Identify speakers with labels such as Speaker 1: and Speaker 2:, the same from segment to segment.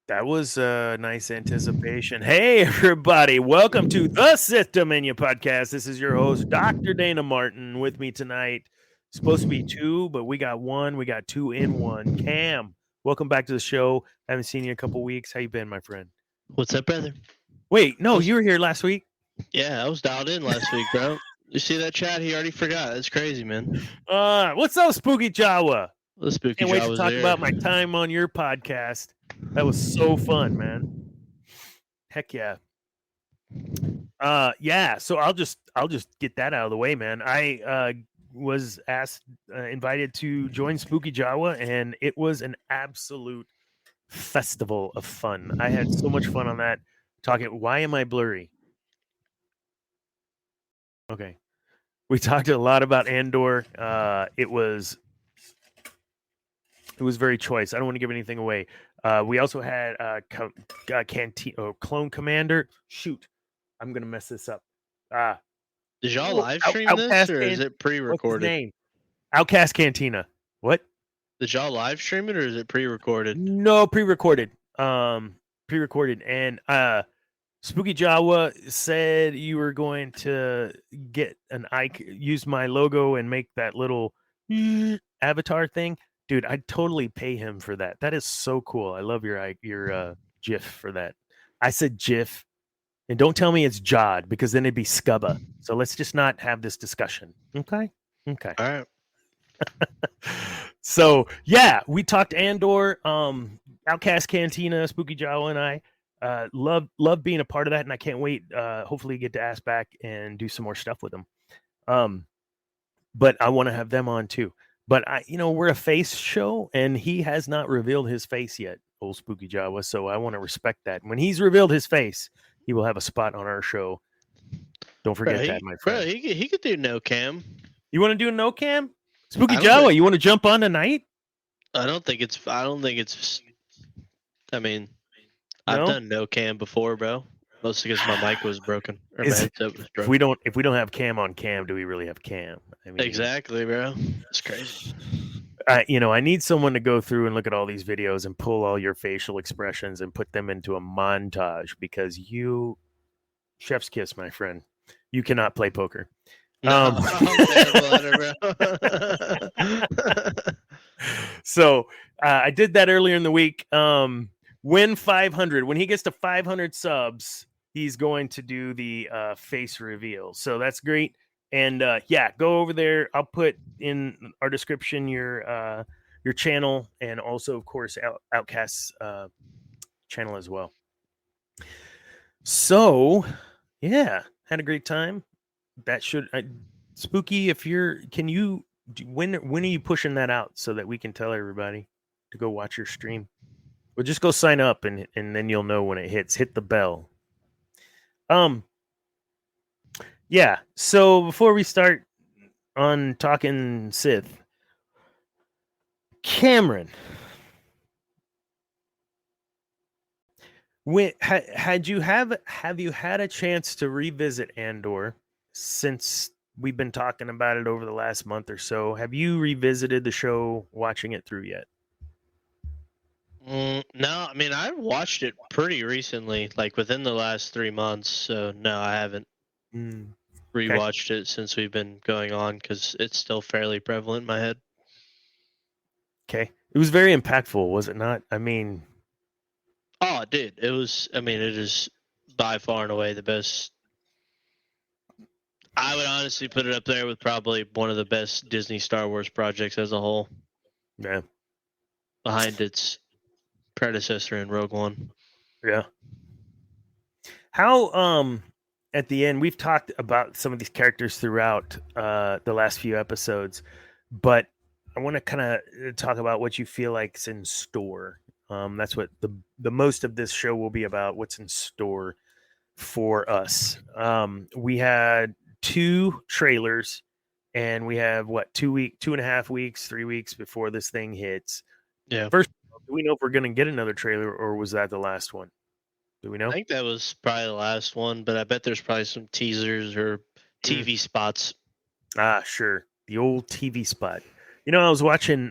Speaker 1: That was a nice anticipation. Hey, everybody. Welcome to the Sith Dominion podcast. This is your host, Dr. Dana Martin. With me tonight, supposed to be two, but we got one. We got two in one. Cam, welcome back to the show. Haven't seen you in a couple weeks. How you been, my friend?
Speaker 2: What's up, brother?
Speaker 1: Wait, no, you were here last week.
Speaker 2: Yeah, I was dialed in last week, bro. You see that chat? He already forgot. That's crazy, man.
Speaker 1: What's up, SpookyJawa?
Speaker 2: The spooky
Speaker 1: Can't wait
Speaker 2: jaw
Speaker 1: to
Speaker 2: was
Speaker 1: talk
Speaker 2: there.
Speaker 1: about my time on your podcast. That was so fun, man. Heck yeah. Yeah, so I'll just get that out of the way, man. I was invited to join SpookyJawa, and it was an absolute festival of fun. I had so much fun on that. Why am I blurry? Okay. We talked a lot about Andor. It was very choice. I don't want to give anything away. We also had Clone Commander. Shoot, I'm gonna mess this up.
Speaker 2: Did y'all live stream this, or is it pre-recorded?
Speaker 1: What's his name? Outcast Cantina. What?
Speaker 2: Did y'all live stream it, or is it pre-recorded?
Speaker 1: No, pre-recorded. Pre-recorded, and SpookyJawa said you were going to get use my logo and make that little avatar thing. Dude, I'd totally pay him for that. That is so cool. I love your GIF for that. I said GIF, and don't tell me it's Jod, because then it'd be Scubba. So let's just not have this discussion. Okay.
Speaker 2: All right.
Speaker 1: So yeah, we talked Andor, Outcast Cantina, SpookyJawa, and I love being a part of that, and I can't wait. Hopefully, get to ask back and do some more stuff with them. But I want to have them on too. But we're a face show, and he has not revealed his face yet, old SpookyJawa. So I want to respect that. When he's revealed his face, he will have a spot on our show. Don't forget that, my friend.
Speaker 2: Bro, he could do no cam.
Speaker 1: You want to do no cam? SpookyJawa, you want to jump on tonight?
Speaker 2: I don't think it's. I mean, I've done no cam before, bro. Mostly because my mic was broken. Or my headset was broken.
Speaker 1: If we don't have cam on cam, do we really have cam? I mean,
Speaker 2: exactly, bro. It's crazy.
Speaker 1: I need someone to go through and look at all these videos and pull all your facial expressions and put them into a montage, because you, chef's kiss, my friend, you cannot play poker.
Speaker 2: No, I'm terrible at it, bro.
Speaker 1: So I did that earlier in the week. When he gets to 500 subs, he's going to do the face reveal. So that's great. And yeah, go over there. I'll put in our description your channel, and also, of course, Outcast's channel as well. So yeah, had a great time. That should Spooky. When are you pushing that out so that we can tell everybody to go watch your stream? Well, just go sign up, and then you'll know when it hits. Hit the bell. Yeah. So before we start on talking Sith, Cameron, have you had a chance to revisit Andor since we've been talking about it over the last month or so? Have you revisited the show, watching it through yet?
Speaker 2: No, I mean, I watched it pretty recently, like within the last 3 months. So no, I haven't rewatched it since we've been going on, because it's still fairly prevalent in my head.
Speaker 1: Okay. It was very impactful, was it not? I mean...
Speaker 2: Oh, dude, it was... I mean, it is by far and away the best. I would honestly put it up there with probably one of the best Disney Star Wars projects as a whole.
Speaker 1: Yeah.
Speaker 2: Behind its predecessor in Rogue One.
Speaker 1: Yeah. How, at the end, we've talked about some of these characters throughout the last few episodes, but I want to kind of talk about what you feel like's in store. That's what the most of this show will be about, what's in store for us. We had 2 trailers, and we have 2.5 weeks, 3 weeks before this thing hits.
Speaker 2: Yeah.
Speaker 1: First, do we know if we're going to get another trailer, or was that the last one? Do we know?
Speaker 2: I think that was probably the last one, but I bet there's probably some teasers or TV spots.
Speaker 1: Sure. The old TV spot. I was watching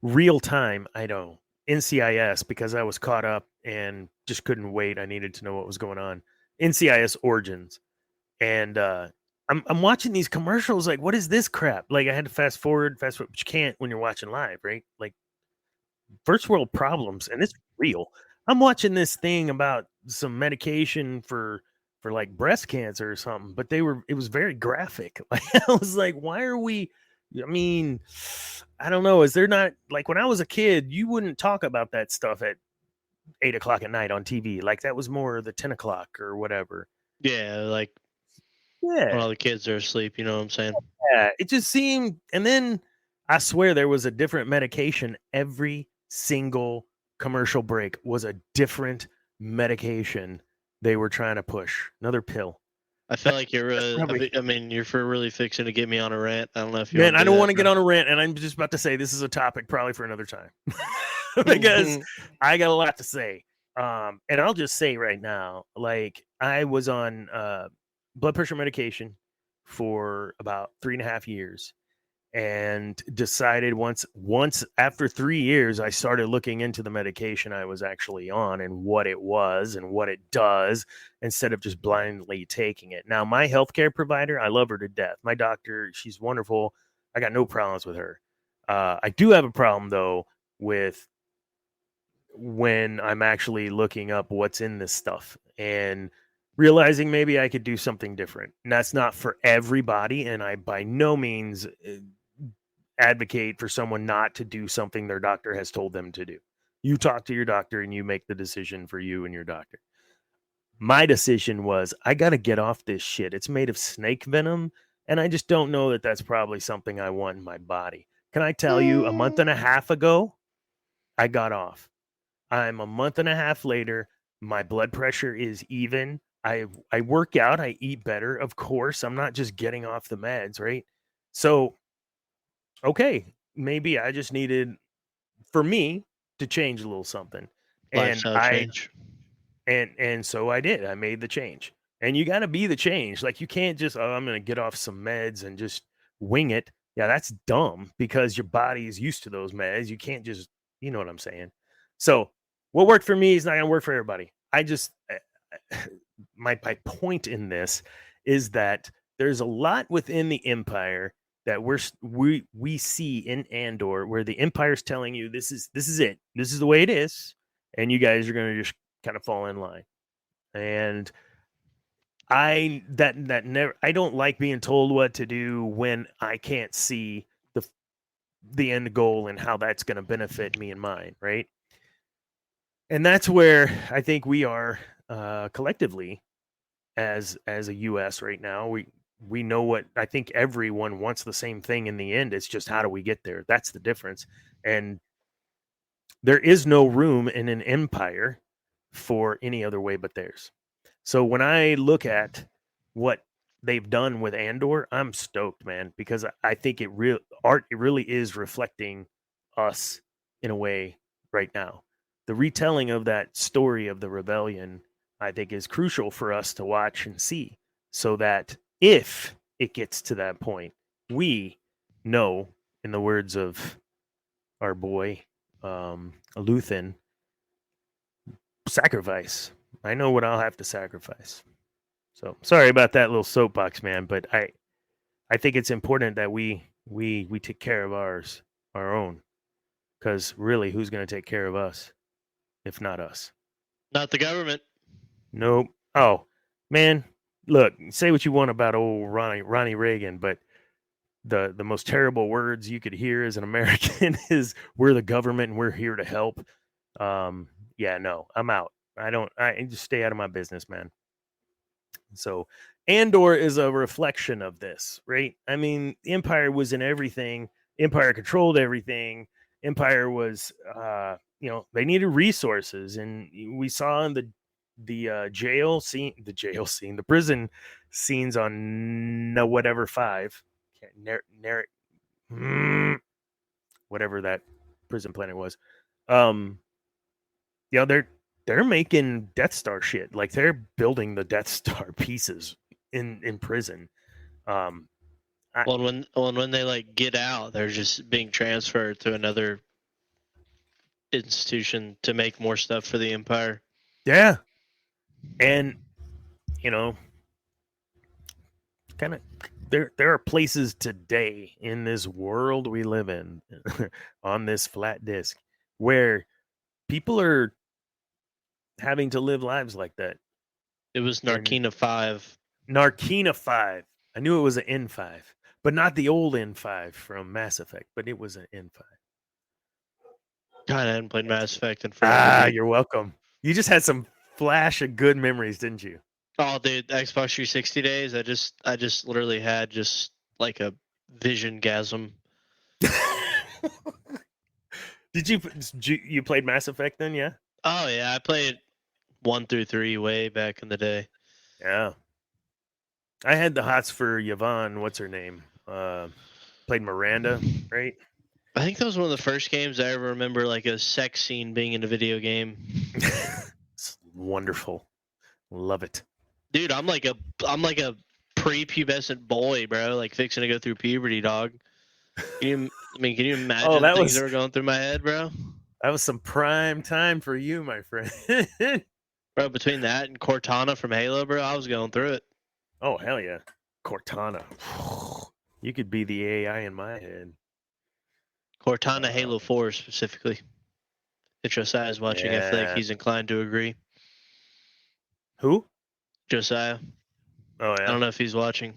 Speaker 1: real time, NCIS, because I was caught up and just couldn't wait. I needed to know what was going on. NCIS Origins, and I'm watching these commercials. Like, what is this crap? Like, I had to fast forward, but you can't when you're watching live, right? Like, first world problems, and it's real. I'm watching this thing about some medication for like breast cancer or something, but it was very graphic. Like, I was like, why are we? I mean, I don't know. Is there not, like, when I was a kid, you wouldn't talk about that stuff at 8 o'clock at night on TV. Like, that was more the 10 o'clock or whatever.
Speaker 2: Yeah, like when
Speaker 1: Yeah,
Speaker 2: all the kids are asleep. You know what I'm saying?
Speaker 1: yeah. It just seemed, and then I swear there was a different medication every single commercial break was a different medication they were trying to push. Another pill.
Speaker 2: I feel like you're.
Speaker 1: Probably,
Speaker 2: I mean, you're for really fixing to get me on a rant. I don't know if you
Speaker 1: man,
Speaker 2: want
Speaker 1: I
Speaker 2: to do
Speaker 1: don't
Speaker 2: that
Speaker 1: want to get
Speaker 2: now.
Speaker 1: on a rant, and I'm just about to say this is a topic probably for another time because I got a lot to say. And I'll just say right now, like, I was on blood pressure medication for about 3.5 years, and decided once after 3 years, I started looking into the medication I was actually on and what it was and what it does, instead of just blindly taking it. Now, my healthcare provider, I love her to death. My doctor, she's wonderful. I got no problems with her. I do have a problem though with when I'm actually looking up what's in this stuff and realizing maybe I could do something different. And that's not for everybody. And I by no means advocate for someone not to do something their doctor has told them to do. You talk to your doctor and you make the decision for you and your doctor. My decision was I got to get off this shit. It's made of snake venom, and I just don't know that that's probably something I want in my body. Can I tell you, a month and a half ago, I got off. I'm a month and a half later. My blood pressure is even. I work out. I eat better. Of course, I'm not just getting off the meds, right? So, okay, maybe I just needed, for me, to change a little something, and
Speaker 2: Lifestyle
Speaker 1: I
Speaker 2: change.
Speaker 1: and so I did. I made the change, and you got to be the change. Like, you can't just, oh, I'm going to get off some meds and just wing it. Yeah, that's dumb because your body is used to those meds. You can't just, you know what I'm saying. So what worked for me is not going to work for everybody. I just my point in this is that there's a lot within the empire that we see in Andor, where the empire's telling you this is it, this is the way it is, and you guys are going to just kind of fall in line. And I don't like being told what to do when I can't see the end goal and how that's going to benefit me and mine, right? And that's where I think we are collectively as a US right now. We know what, I think everyone wants the same thing in the end. It's just how do we get there? That's the difference. And there is no room in an empire for any other way but theirs. So when I look at what they've done with Andor, I'm stoked, man, because I think it really is reflecting us in a way right now. The retelling of that story of the rebellion, I think, is crucial for us to watch and see, so that if it gets to that point, we know, in the words of our boy Luthen, sacrifice. I know what I'll have to sacrifice. So sorry about that little soapbox, man, but I think it's important that we take care of our own, because really, who's going to take care of us if not us?
Speaker 2: Not the government.
Speaker 1: Nope. Oh, man, look, say what you want about old Ronnie Reagan, but the most terrible words you could hear as an American is "we're the government and we're here to help." Yeah, no, I'm out. I just stay out of my business, man. So Andor is a reflection of this, right? I mean, the Empire was in everything. Empire controlled everything. Empire was, they needed resources, and we saw in the jail scene, the prison scenes on no whatever 5, whatever that prison planet was. Um, they're making Death Star shit. Like, they're building the Death Star pieces in prison. Um,
Speaker 2: When they like get out, they're just being transferred to another institution to make more stuff for the Empire.
Speaker 1: Yeah. And, you know, kind of there are places today in this world we live in on this flat disk where people are having to live lives like that.
Speaker 2: It was Narkina 5.
Speaker 1: Narkina 5. I knew it was an N5, but not the old N5 from Mass Effect, but it was an N5.
Speaker 2: God, I hadn't played Mass Effect in forever.
Speaker 1: You're welcome. You just had some flash of good memories, didn't you?
Speaker 2: Oh, dude, Xbox 360 days. I just literally had just like a vision gasm.
Speaker 1: Did you played Mass Effect then? Yeah.
Speaker 2: Oh yeah, I played 1 through 3 way back in the day.
Speaker 1: Yeah. I had the hots for Yvonne. What's her name? Played Miranda, right?
Speaker 2: I think that was one of the first games I ever remember, like a sex scene being in a video game.
Speaker 1: It's wonderful. Love it.
Speaker 2: Dude, I'm like a prepubescent boy, bro. Like fixing to go through puberty, dog. Can you imagine things that were going through my head, bro?
Speaker 1: That was some prime time for you, my friend.
Speaker 2: Bro, between that and Cortana from Halo, bro, I was going through it.
Speaker 1: Oh, hell yeah. Cortana. You could be the AI in my head.
Speaker 2: Cortana Halo 4 specifically. If Josiah is watching, I feel like he's inclined to agree.
Speaker 1: Who?
Speaker 2: Josiah.
Speaker 1: Oh, yeah.
Speaker 2: I don't know if he's watching,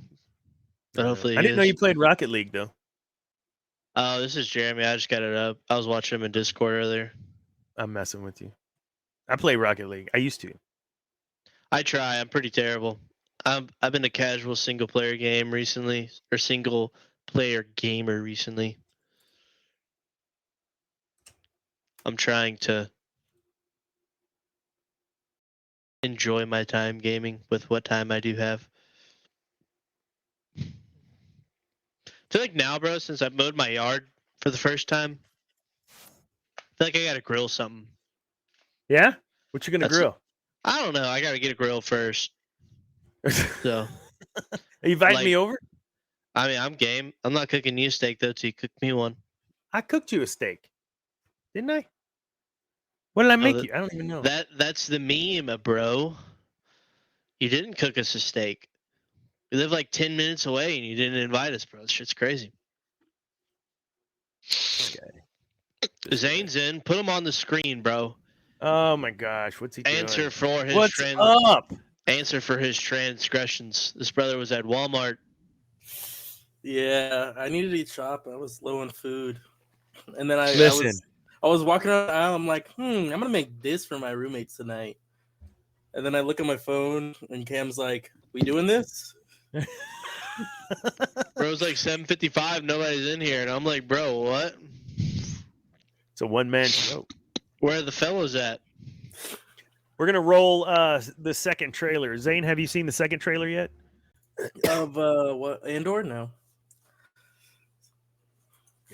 Speaker 2: but hopefully
Speaker 1: I didn't know you played Rocket League, though.
Speaker 2: Oh, this is Jeremy. I just got it up. I was watching him in Discord earlier.
Speaker 1: I'm messing with you. I play Rocket League. I used to.
Speaker 2: I try. I'm pretty terrible. I've been a casual single player game recently, or single player gamer recently. I'm trying to enjoy my time gaming with what time I do have. I feel like now, bro, since I mowed my yard for the first time, I feel like I gotta grill something.
Speaker 1: Yeah? What you gonna grill?
Speaker 2: I don't know. I gotta get a grill first. So,
Speaker 1: are you inviting me over?
Speaker 2: I mean, I'm game. I'm not cooking you a steak though. So you cook me one.
Speaker 1: I cooked you a steak, didn't I? What did I make you? I don't even know.
Speaker 2: That's the meme, bro. You didn't cook us a steak. We live like 10 minutes away and you didn't invite us, bro. This shit's crazy. Okay. Zane's in. Put him on the screen, bro.
Speaker 1: Oh my gosh, what's he doing?
Speaker 2: Answer for his
Speaker 1: up?
Speaker 2: Answer for his transgressions. This brother was at Walmart.
Speaker 3: Yeah, I needed to eat shop. I was low on food, and then I was walking around the aisle. I'm like, I'm gonna make this for my roommates tonight. And then I look at my phone, and Cam's like, "We doing this?"
Speaker 2: Bro, it's like 7:55. Nobody's in here, and I'm like, "Bro, what?"
Speaker 1: It's a one-man show.
Speaker 2: Where are the fellows at?
Speaker 1: We're gonna roll the second trailer. Zane, have you seen the second trailer yet?
Speaker 3: Of what? Andor? No.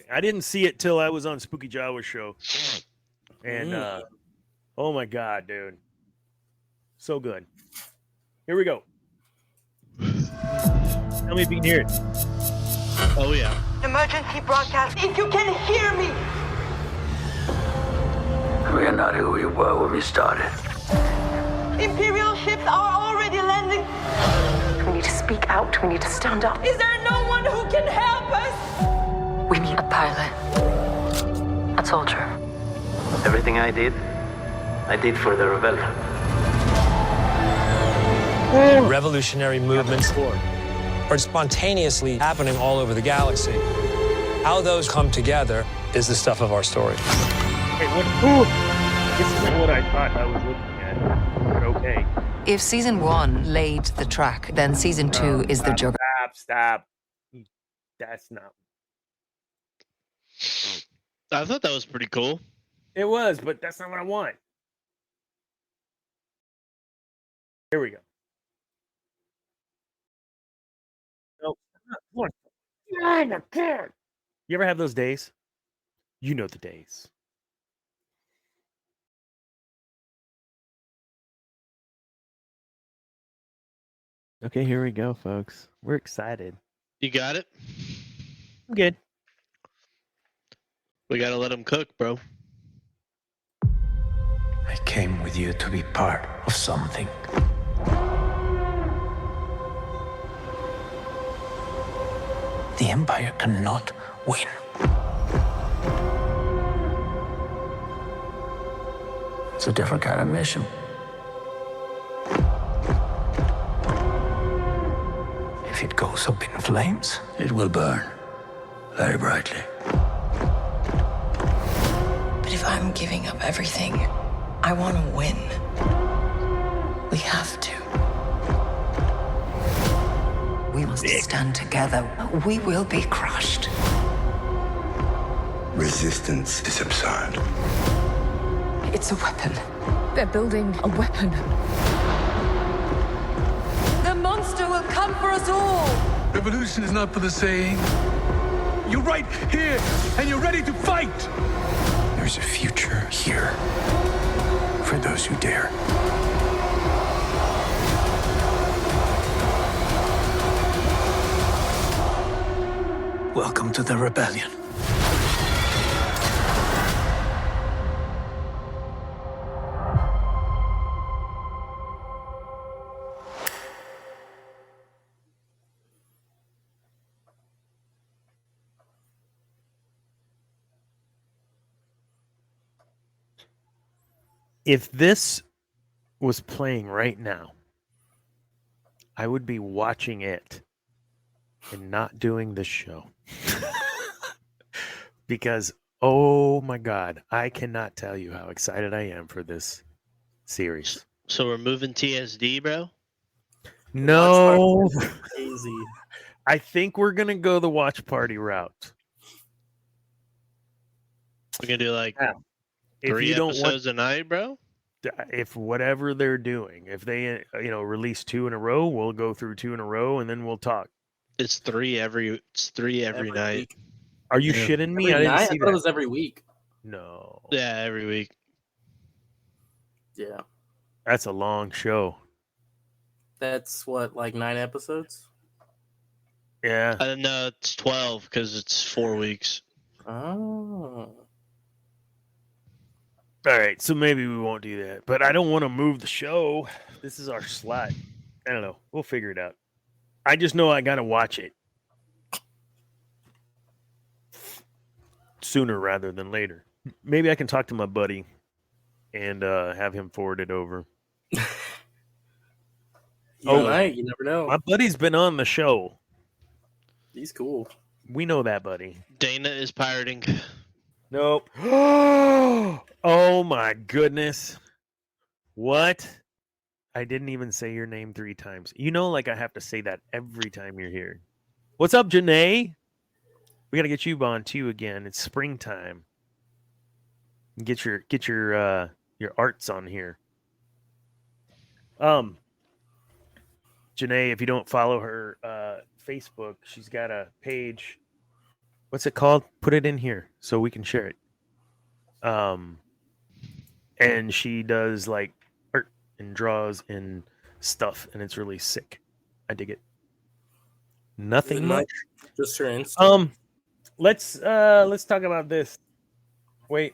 Speaker 1: I didn't see it till I was on SpookyJawa's show, and oh my god, dude, so good. Here we go. Tell me if you can hear it.
Speaker 2: Oh yeah.
Speaker 4: Emergency broadcast. If you can hear me.
Speaker 5: We are not who we were when we started.
Speaker 4: Imperial ships are already landing.
Speaker 6: We need to speak out. We need to stand up.
Speaker 4: Is there no one who can help us?
Speaker 6: We need a pilot. A soldier.
Speaker 5: Everything I did for the rebellion.
Speaker 7: Revolutionary movements are spontaneously happening all over the galaxy. How those come together is the stuff of our story.
Speaker 1: Hey, this isn't what I thought I was looking at. But okay.
Speaker 8: If season 1 laid the track, then season 2 is the juggernaut.
Speaker 1: Stop. That's not.
Speaker 2: I thought that was pretty cool.
Speaker 1: It was, but that's not what I want. Here we go. Nope. You ever have those days? You know the days. Okay, here we go, folks. We're excited.
Speaker 2: You got it?
Speaker 1: I'm good.
Speaker 2: We gotta let them cook, bro.
Speaker 5: I came with you to be part of something. The Empire cannot win. It's a different kind of mission. If it goes up in flames, it will burn very brightly.
Speaker 6: But if I'm giving up everything, I want to win. We have to.
Speaker 8: We must stand together. We will be crushed.
Speaker 9: Resistance is absurd.
Speaker 8: It's a weapon. They're building a weapon.
Speaker 4: The monster will come for us all.
Speaker 9: Revolution is not for the saying. You're right here, and you're ready to fight. There's a future here for those who dare. Welcome to the rebellion.
Speaker 1: If this was playing right now, I would be watching it and not doing this show. Because, oh my God, I cannot tell you how excited I am for this series.
Speaker 2: So we're moving TSD, bro?
Speaker 1: No.
Speaker 3: Crazy.
Speaker 1: I think we're going to go the watch party route.
Speaker 2: We're going to do like
Speaker 1: If
Speaker 2: 3
Speaker 1: you don't
Speaker 2: episodes a night, bro?
Speaker 1: if whatever they're doing, if they release 2 in a row, we'll go through 2 in a row and then we'll talk.
Speaker 2: It's 3 every night.
Speaker 3: Week.
Speaker 1: Are you shitting me?
Speaker 3: Every
Speaker 1: I
Speaker 3: night?
Speaker 1: didn't see
Speaker 3: I thought
Speaker 1: that.
Speaker 3: it was every week.
Speaker 1: No.
Speaker 2: Yeah, every week.
Speaker 3: Yeah.
Speaker 1: That's a long show.
Speaker 3: That's what, like 9 episodes?
Speaker 1: Yeah.
Speaker 2: I don't know, it's 12 because it's 4 weeks.
Speaker 3: Oh.
Speaker 1: All right, so maybe we won't do that. But I don't want to move the show. This is our slot. I don't know. We'll figure it out. I just know I got to watch it sooner rather than later. Maybe I can talk to my buddy and have him forward it over.
Speaker 3: You might. You never know.
Speaker 1: My buddy's been on the show.
Speaker 3: He's cool.
Speaker 1: We know that, buddy.
Speaker 2: Dana is pirating.
Speaker 1: Nope. Oh my goodness. What? I didn't even say your name 3 times. You know, like I have to say that every time you're here. What's up, Janae? We gotta get you on too again. It's springtime. Get your arts on here. Janae, if you don't follow her Facebook, she's got a page. What's it called? Put it in here so we can share it. And she does like art and draws and stuff, and it's really sick. I dig it. Nothing much.
Speaker 3: Just her Insta.
Speaker 1: Let's talk about this. Wait.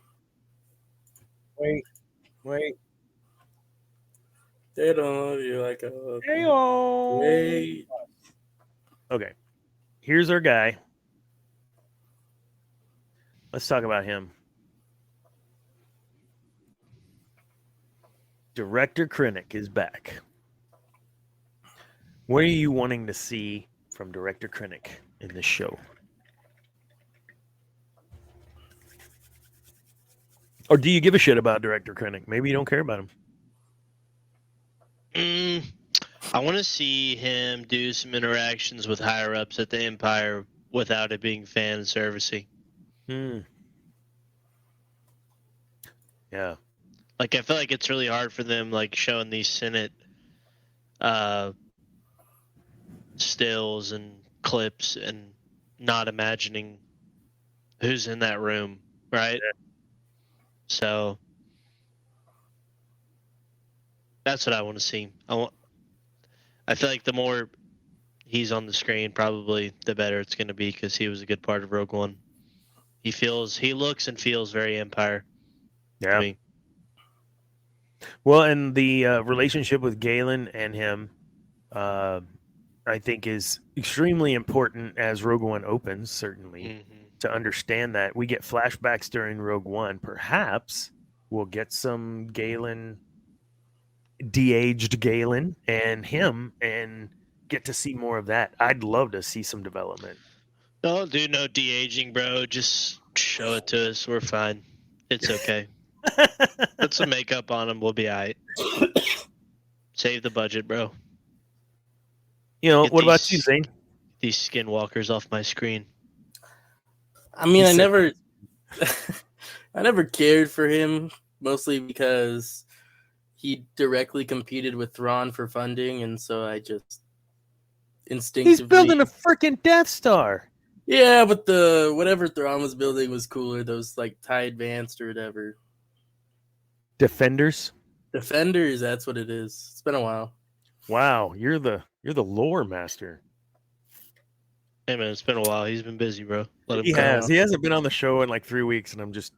Speaker 3: They don't love you like a. Wait.
Speaker 1: Okay. Here's our guy. Let's talk about him. Director Krennic is back. What are you wanting to see from Director Krennic in this show? Or do you give a shit about Director Krennic? Maybe you don't care about him.
Speaker 2: I want to see him do some interactions with higher ups at the Empire without it being fan servicey.
Speaker 1: Yeah.
Speaker 2: Like, I feel like it's really hard for them, like, showing these Senate stills and clips and not imagining who's in that room, right? Yeah. So that's what I want to see. I feel like the more he's on the screen, probably the better it's going to be because he was a good part of Rogue One. He looks and feels very Empire.
Speaker 1: Yeah. Well, and the relationship with Galen and him, I think, is extremely important as Rogue One opens, certainly, to understand that. We get flashbacks during Rogue One. Perhaps we'll get some Galen, de-aged Galen, and him, and get to see more of that. I'd love to see some development.
Speaker 2: Don't do no de-aging, bro. Just show it to us. We're fine. It's okay. Put some makeup on him. We'll be all right. Save the budget, bro.
Speaker 1: You know,
Speaker 2: Get
Speaker 1: what about you, Zane?
Speaker 2: These skinwalkers off my screen.
Speaker 3: I mean, I never cared for him, mostly because he directly competed with Thrawn for funding, and so I just instinctively...
Speaker 1: He's building a freaking Death Star.
Speaker 3: Yeah, but the whatever Thrawn was building was cooler. Those like TIE Advanced or whatever.
Speaker 1: Defenders?
Speaker 3: Defenders, that's what it is. It's been a while.
Speaker 1: Wow, you're the lore master.
Speaker 2: Hey man, it's been a while. He's been busy, bro. Let him
Speaker 1: He
Speaker 2: go.
Speaker 1: has. He hasn't been on the show in like 3 weeks, and I'm just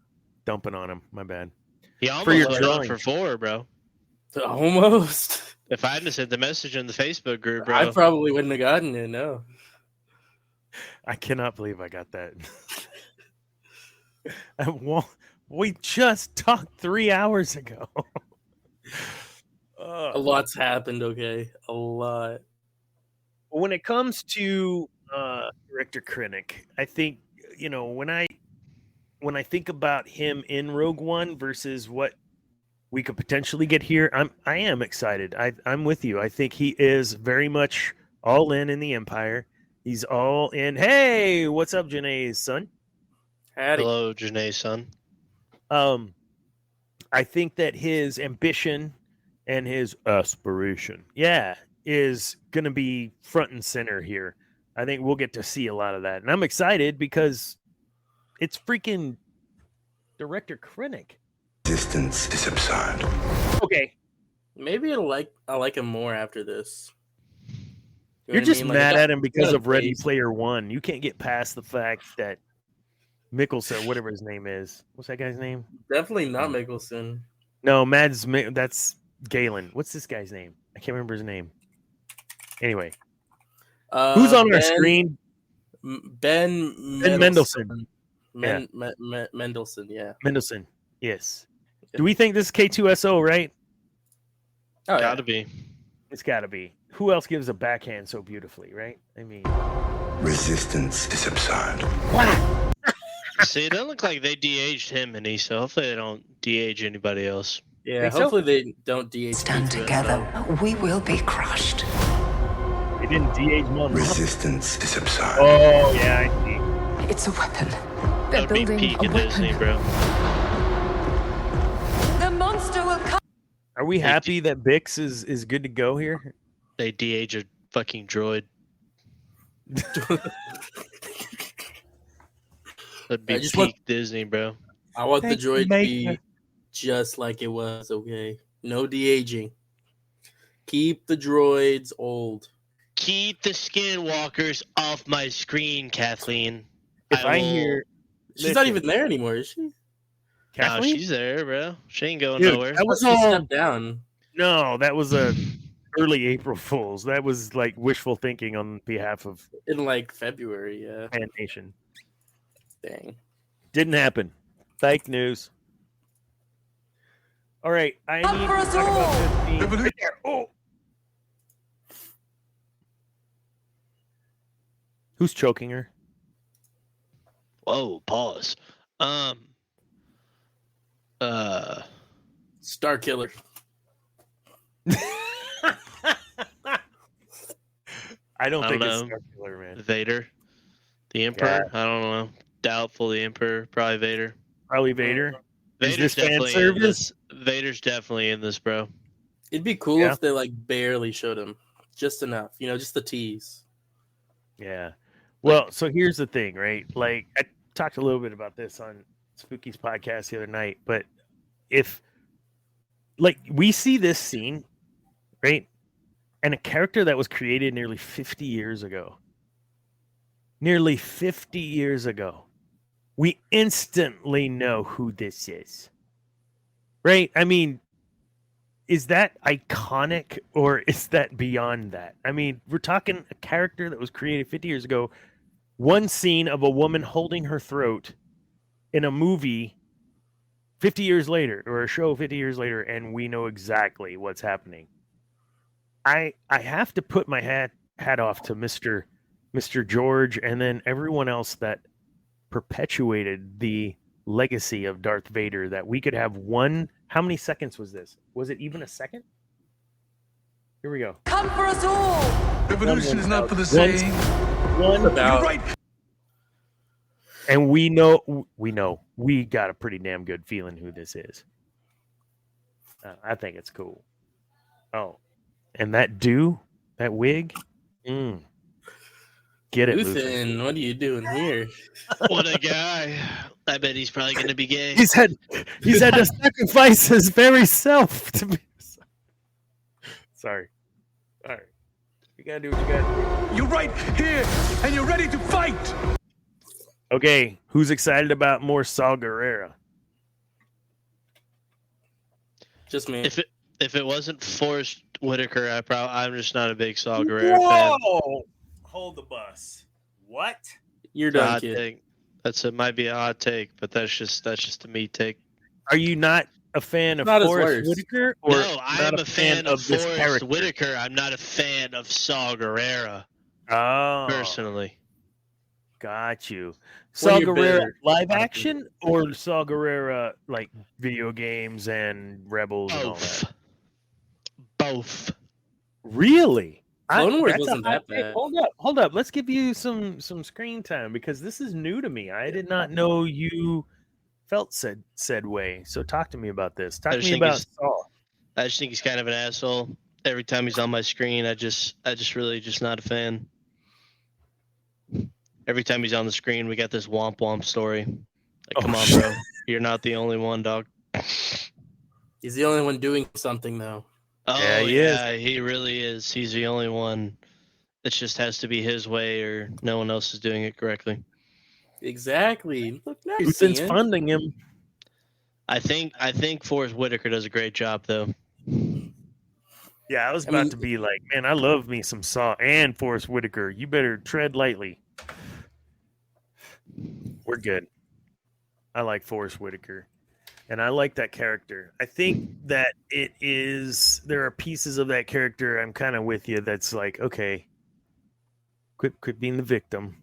Speaker 1: dumping on him. My bad.
Speaker 2: He almost
Speaker 1: For your
Speaker 2: went on
Speaker 1: drawing.
Speaker 2: for 4, bro.
Speaker 3: Almost.
Speaker 2: If I hadn't sent the message in the Facebook group, bro.
Speaker 3: I probably wouldn't have gotten it, no.
Speaker 1: I cannot believe I got that. We just talked 3 hours ago.
Speaker 3: A lot's happened, okay? A lot.
Speaker 1: When it comes to Director Krennic, I think, you know, when I think about him in Rogue One versus what we could potentially get here, I am excited. I'm with you. I think he is very much all in the Empire. He's all in. Hey, what's up, Janae's son?
Speaker 3: Howdy.
Speaker 2: Hello, Janae's son.
Speaker 1: I think that his ambition and his aspiration, is going to be front and center here. I think we'll get to see a lot of that. And I'm excited because it's freaking Director Krennic.
Speaker 5: Distance is absurd.
Speaker 1: Okay.
Speaker 3: Maybe I'll like him more after this. You know
Speaker 1: You're
Speaker 3: what I
Speaker 1: just
Speaker 3: mean? Like,
Speaker 1: mad
Speaker 3: I got-
Speaker 1: at him because
Speaker 3: got a
Speaker 1: of Ready
Speaker 3: taste.
Speaker 1: Player One. You can't get past the fact that Mickelson, whatever his name is. What's that guy's name?
Speaker 3: Definitely not Mickelson.
Speaker 1: No, that's Galen. What's this guy's name? I can't remember his name. Anyway, who's on our screen?
Speaker 3: Ben
Speaker 1: Mendelsohn.
Speaker 3: Mendelsohn, yeah.
Speaker 1: Mendelsohn. Yes. Do we think this is K2SO, right?
Speaker 3: Oh,
Speaker 2: Gotta be.
Speaker 1: It's got to be. Who else gives a backhand so beautifully, right? I mean,
Speaker 5: Resistance is absurd.
Speaker 2: See, it doesn't look like they de-aged him any, so hopefully they don't de-age anybody else.
Speaker 3: Yeah,
Speaker 1: Think so?
Speaker 3: hopefully they don't de-age.
Speaker 8: Stand
Speaker 3: K2SO.
Speaker 8: together. We will be crushed.
Speaker 1: they didn't de-age Mom.
Speaker 5: Resistance is absurd.
Speaker 1: Oh, yeah, I see.
Speaker 8: It's a weapon.
Speaker 2: That
Speaker 8: They're
Speaker 2: would be
Speaker 8: building
Speaker 2: peak
Speaker 8: a
Speaker 2: of Disney,
Speaker 8: weapon.
Speaker 2: bro.
Speaker 4: The monster will come.
Speaker 1: Are we happy that Bix is good to go here?
Speaker 2: They de-age a fucking droid. That'd be
Speaker 3: I
Speaker 2: peak
Speaker 3: just want-
Speaker 2: Disney, bro.
Speaker 3: I want the
Speaker 1: Thank you,
Speaker 3: droid to be
Speaker 1: Maker.
Speaker 3: just like it was, okay? No de-aging. Keep the droids old.
Speaker 2: Keep the skinwalkers off my screen, Kathleen.
Speaker 1: If I
Speaker 2: will-
Speaker 1: hear
Speaker 3: She's not even there anymore, is she?
Speaker 2: No,
Speaker 1: Kathleen,
Speaker 2: she's there, bro. She ain't going
Speaker 1: Dude,
Speaker 2: nowhere.
Speaker 1: that was
Speaker 3: She
Speaker 1: all.
Speaker 3: stepped down.
Speaker 1: No, that was a early April Fools. That was like wishful thinking on behalf of
Speaker 3: In like February, yeah.
Speaker 1: Fan Nation.
Speaker 3: Dang.
Speaker 1: Didn't happen. Fake news. All right, I
Speaker 4: Come
Speaker 1: need
Speaker 4: for
Speaker 1: to
Speaker 4: us
Speaker 1: talk about
Speaker 4: all.
Speaker 1: this scene. Right there. Oh, who's choking her?
Speaker 2: Whoa, pause.
Speaker 3: Star Killer.
Speaker 1: I don't
Speaker 2: I
Speaker 1: think
Speaker 2: don't
Speaker 1: it's
Speaker 2: know.
Speaker 1: Star Killer, man.
Speaker 2: Vader. The Emperor? I don't know. Doubtful the Emperor. Probably Vader.
Speaker 1: Probably Vader. Is
Speaker 2: Vader's
Speaker 1: this fan
Speaker 2: definitely in
Speaker 1: service?
Speaker 2: this. Vader's definitely in this, bro.
Speaker 3: It'd be cool
Speaker 1: Yeah.
Speaker 3: if they like barely showed him. Just enough. You know, just the tease.
Speaker 1: Yeah. Well, so here's the thing, right? Like I talked a little bit about this on Spooky's podcast the other night, but if like we see this scene, right? And a character that was created nearly 50 years ago. Nearly 50 years ago. We instantly know who this is. Right? I mean, is that iconic or is that beyond that? I mean, we're talking a character that was created 50 years ago. One scene of a woman holding her throat in a movie 50 years later, or a show 50 years later, and we know exactly what's happening. I have to put my hat off to Mr. George and then everyone else that perpetuated the legacy of Darth Vader, that we could have one. How many seconds was this? Was it even a second? Here we go.
Speaker 4: Come for us all!
Speaker 9: Revolution is not for the saying.
Speaker 1: One
Speaker 3: About
Speaker 9: You're right.
Speaker 1: and we know we got a pretty damn good feeling who this is. I think it's cool. Oh, and that wig, get it, Luthen.
Speaker 3: Luthen, what are you doing here?
Speaker 2: What a guy! I bet he's probably gonna be gay.
Speaker 1: He's had to sacrifice his very self to be. Sorry. All right, you gotta do what you gotta do.
Speaker 9: You're right here, and you're ready to fight.
Speaker 1: Okay, who's excited about more Saw Gerrera?
Speaker 3: Just me.
Speaker 2: If it wasn't Forrest Whitaker, I'm just not a big Saw Gerrera fan.
Speaker 1: Whoa! Hold the bus. What?
Speaker 3: You're
Speaker 2: It's a
Speaker 3: done,
Speaker 2: hot
Speaker 3: kid.
Speaker 2: take. It might be a hot take, but that's just a me take.
Speaker 1: Are you not a fan of
Speaker 3: Not his
Speaker 1: Forrest
Speaker 3: worst.
Speaker 1: Whitaker? Or
Speaker 2: No, I am
Speaker 1: not
Speaker 2: a fan of
Speaker 1: this
Speaker 2: Forrest
Speaker 1: character?
Speaker 2: Whitaker. I'm not a fan of Saw Gerrera,
Speaker 1: Oh,
Speaker 2: personally.
Speaker 1: got you.
Speaker 3: Well,
Speaker 1: Saw
Speaker 3: you're
Speaker 1: Gerrera
Speaker 3: bitter.
Speaker 1: live action or Saw Gerrera like video games and Rebels and all
Speaker 2: Both.
Speaker 1: that?
Speaker 2: Both.
Speaker 1: Really?
Speaker 3: Clone Wars
Speaker 1: that's a
Speaker 3: wasn't
Speaker 1: hot
Speaker 3: that
Speaker 1: take.
Speaker 3: bad.
Speaker 1: Hold up. Let's give you some screen time because this is new to me. I did not know you felt said way. So talk to me about this. Talk
Speaker 2: I
Speaker 1: to
Speaker 2: just
Speaker 1: me
Speaker 2: think
Speaker 1: about
Speaker 2: he's-
Speaker 1: Saw.
Speaker 2: I just think he's kind of an asshole. Every time he's on my screen, I just really just not a fan. Every time he's on the screen, we got this womp womp story. Like, come on, bro. You're not the only one, dog.
Speaker 3: He's the only one doing something, though.
Speaker 2: Oh,
Speaker 1: Yeah, he
Speaker 2: yeah, he really is. He's the only one. It just has to be his way or no one else is doing it correctly.
Speaker 3: Exactly. Look, now
Speaker 1: Luthen's
Speaker 3: seeing.
Speaker 1: funding him.
Speaker 2: I think Forrest Whitaker does a great job, though.
Speaker 1: Yeah, I was
Speaker 3: I
Speaker 1: about
Speaker 3: mean-
Speaker 1: to be like, man, I love me some Saw and Forrest Whitaker. You better tread lightly. We're good. I like Forrest Whitaker. And I like that character. I think that there are pieces of that character I'm kind of with you that's like, okay, quit being the victim.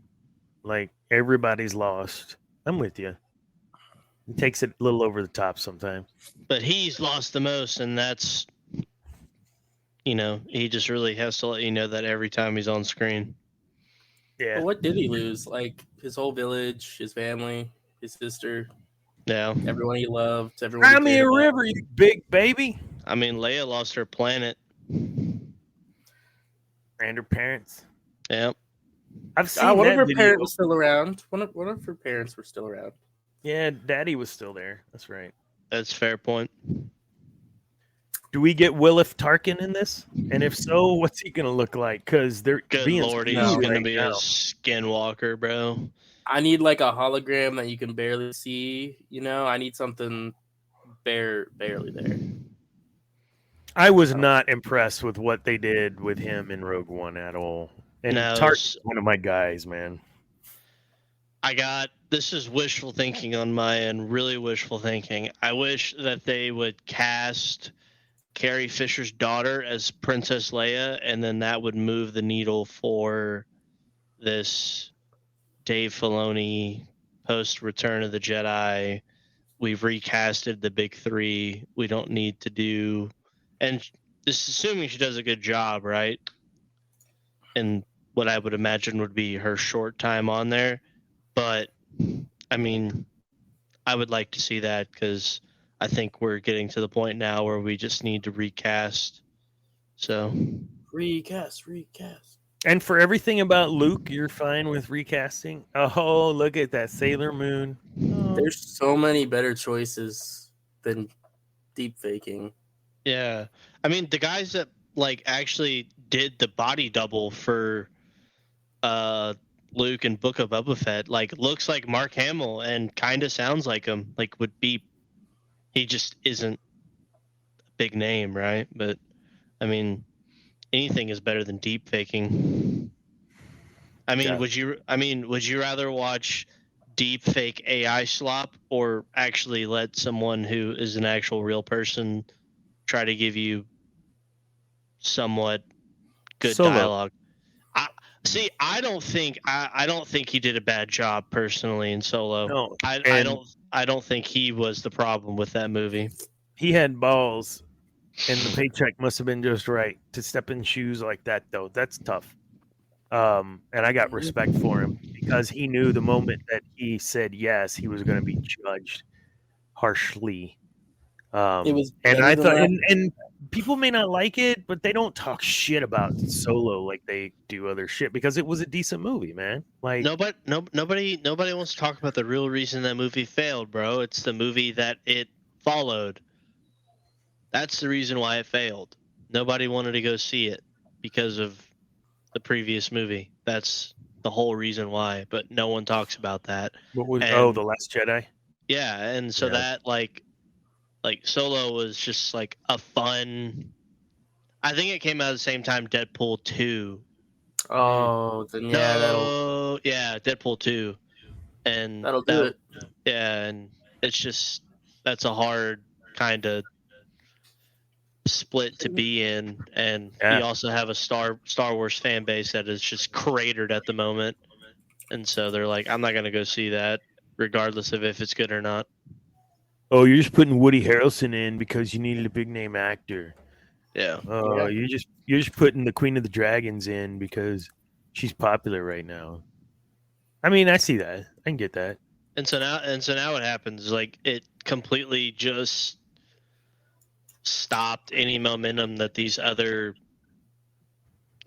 Speaker 1: Like, everybody's lost. I'm with you. He takes it a little over the top sometimes.
Speaker 2: But he's lost the most, and that's, he just really has to let you know that every time he's on screen.
Speaker 1: Yeah.
Speaker 3: But what did he lose? Like, his whole village, his family, his sister,
Speaker 2: Yeah.
Speaker 3: everyone he loved, everyone
Speaker 1: Cry
Speaker 3: he
Speaker 1: me
Speaker 3: cared
Speaker 1: a
Speaker 3: about.
Speaker 1: river, you big baby.
Speaker 2: I mean, Leia lost her planet.
Speaker 1: And her parents.
Speaker 2: Yeah.
Speaker 1: I've seen
Speaker 3: One of
Speaker 1: that
Speaker 3: her
Speaker 1: video.
Speaker 3: parents was still around. One of her parents were still around.
Speaker 1: Yeah, Daddy was still there. That's right.
Speaker 2: That's a fair point.
Speaker 1: Do we get Willif Tarkin in this? And if so, what's he gonna look like? Because they're
Speaker 2: Good
Speaker 1: being
Speaker 2: lord, he's
Speaker 1: screwed
Speaker 2: going to
Speaker 1: right
Speaker 2: be
Speaker 1: now.
Speaker 2: a skinwalker, bro.
Speaker 3: I need like a hologram that you can barely see. I need something barely there.
Speaker 1: I was not impressed with what they did with him in Rogue One at all. And
Speaker 2: No,
Speaker 1: Tarkin's one of my guys, man.
Speaker 2: This is wishful thinking on my end, really wishful thinking. I wish that they would cast Carrie Fisher's daughter as Princess Leia, and then that would move the needle for this Dave Filoni post Return of the Jedi. We've recasted the big three. We don't need to do, and this assuming she does a good job, right? And what I would imagine would be her short time on there. But I mean, I would like to see that because I think we're getting to the point now where we just need to recast. So
Speaker 3: Recast.
Speaker 1: And for everything about Luke, you're fine with recasting? Oh, look at that Sailor Moon. Oh.
Speaker 3: There's so many better choices than deep faking.
Speaker 2: yeah, I mean the guys that actually did the body double for Luke and Book of Boba Fett looks like Mark Hamill and kind of sounds like him. He just isn't a big name, right? But I mean, anything is better than deep faking. I mean,
Speaker 1: Yeah.
Speaker 2: would you rather watch deep fake AI slop or actually let someone who is an actual real person try to give you somewhat good
Speaker 1: Solo.
Speaker 2: dialogue? I don't think he did a bad job personally in Solo.
Speaker 1: No,
Speaker 2: I don't think he was the problem with that movie.
Speaker 1: He had balls, and the paycheck must have been just right to step in shoes like that. Though that's tough. And I got respect for him because he knew the moment that he said yes, he was going to be judged harshly.
Speaker 3: It was
Speaker 1: And
Speaker 3: better
Speaker 1: I
Speaker 3: than
Speaker 1: thought,
Speaker 3: that.
Speaker 1: and people may not like it, but they don't talk shit about Solo like they do other shit because it was a decent movie, man. Like
Speaker 2: nobody wants to talk about the real reason that movie failed, bro. It's the movie that it followed. That's the reason why it failed. Nobody wanted to go see it because of the previous movie. That's the whole reason why, but no one talks about that.
Speaker 1: What was The Last Jedi?
Speaker 2: Yeah, and so that like Solo was just like a fun. I think it came out at the same time Deadpool 2.
Speaker 3: Oh, then yeah,
Speaker 2: Deadpool 2, and
Speaker 3: that'll do it.
Speaker 2: Yeah, and it's just that's a hard kind of split to be in, and you also have a Star Wars fan base that is just cratered at the moment, and so they're like, I'm not gonna go see that, regardless of if it's good or not.
Speaker 1: Oh, you're just putting Woody Harrelson in because you needed a big name actor.
Speaker 2: Yeah.
Speaker 1: Oh, you're just putting the Queen of the Dragons in because she's popular right now. I mean, I see that. I can get that.
Speaker 2: And so now what happens? Like, it completely just stopped any momentum that these other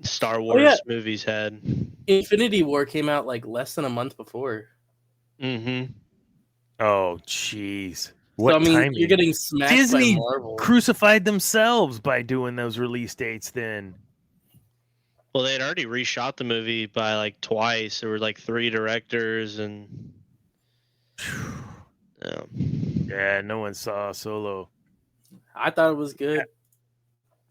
Speaker 2: Star Wars movies had.
Speaker 3: Infinity War came out like less than a month before.
Speaker 2: Mm-hmm.
Speaker 1: Oh, jeez.
Speaker 3: So, I mean, you're getting smacked
Speaker 1: Disney
Speaker 3: by Marvel.
Speaker 1: Crucified themselves by doing those release dates then.
Speaker 2: Well, they had already reshot the movie by like twice. There were like 3 directors and
Speaker 1: yeah, no one saw Solo.
Speaker 3: I thought it was good.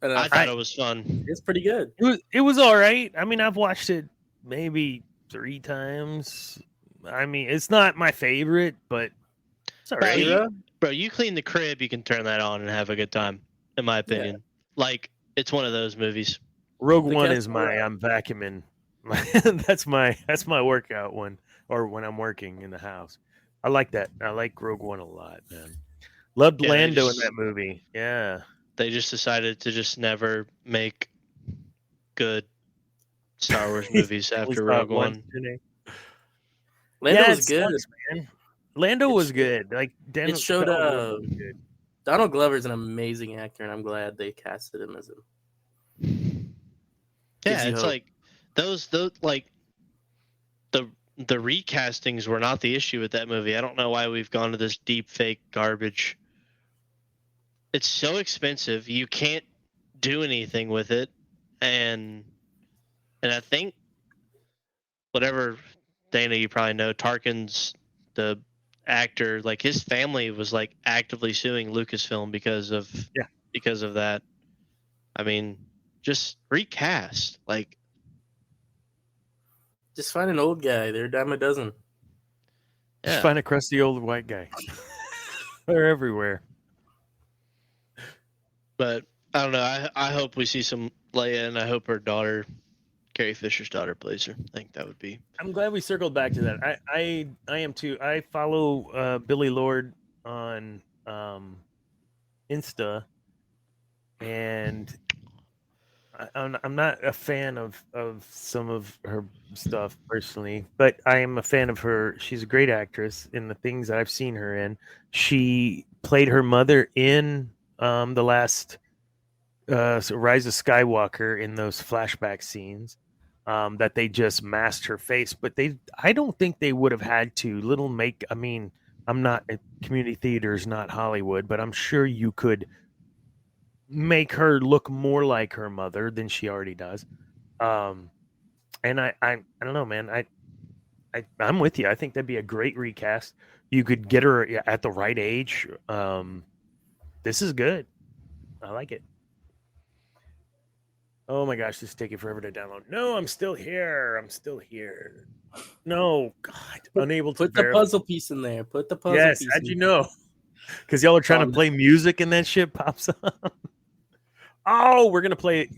Speaker 2: And I thought it was fun.
Speaker 3: It's pretty good.
Speaker 1: It was all right. I mean, I've watched it maybe 3 times. I mean, it's not my favorite, but it's all right.
Speaker 2: Bro, you clean the crib, you can turn that on and have a good time, in my opinion. Yeah. Like, it's one of those movies.
Speaker 1: Rogue One is I'm vacuuming. that's my workout one, or when I'm working in the house. I like that. I like Rogue One a lot, man. Loved Lando in that movie. Yeah.
Speaker 2: They just decided to just never make good Star Wars movies after Rogue One.
Speaker 3: Lando was good,
Speaker 1: man. Lando was good. Like
Speaker 3: it showed Donald Glover's an amazing actor, and I'm glad they casted him as him.
Speaker 2: Yeah, it's like those like the recastings were not the issue with that movie. I don't know why we've gone to this deep fake garbage. It's so expensive, you can't do anything with it, and I think whatever, Dana, you probably know, Tarkin's the actor, like his family was like actively suing Lucasfilm because of that. I mean, just recast, like
Speaker 3: just find an old guy. They're a dime a dozen.
Speaker 1: Just find a crusty old white guy. They're everywhere.
Speaker 2: But I don't know. I hope we see some Leia, and I hope her daughter, Carrie Fisher's daughter, plays her. I think that would be.
Speaker 1: I'm glad we circled back to that. I am too. I follow Billy Lord on Insta, and I'm not a fan of some of her stuff personally, but I am a fan of her. She's a great actress in the things that I've seen her in. She played her mother in the last Rise of Skywalker in those flashback scenes. That they just masked her face, but I don't think they would have had to. I mean, I'm not community theater is not Hollywood, but I'm sure you could make her look more like her mother than she already does. And I don't know, man. I'm with you. I think that'd be a great recast. You could get her at the right age. This is good. I like it. Oh my gosh, this is taking forever to download. No, I'm still here. No, God, unable to
Speaker 3: put the puzzle piece in there. Put the puzzle
Speaker 1: yes,
Speaker 3: piece.
Speaker 1: how'd you know? Because y'all are trying to play music and that shit pops up. Oh, we're gonna play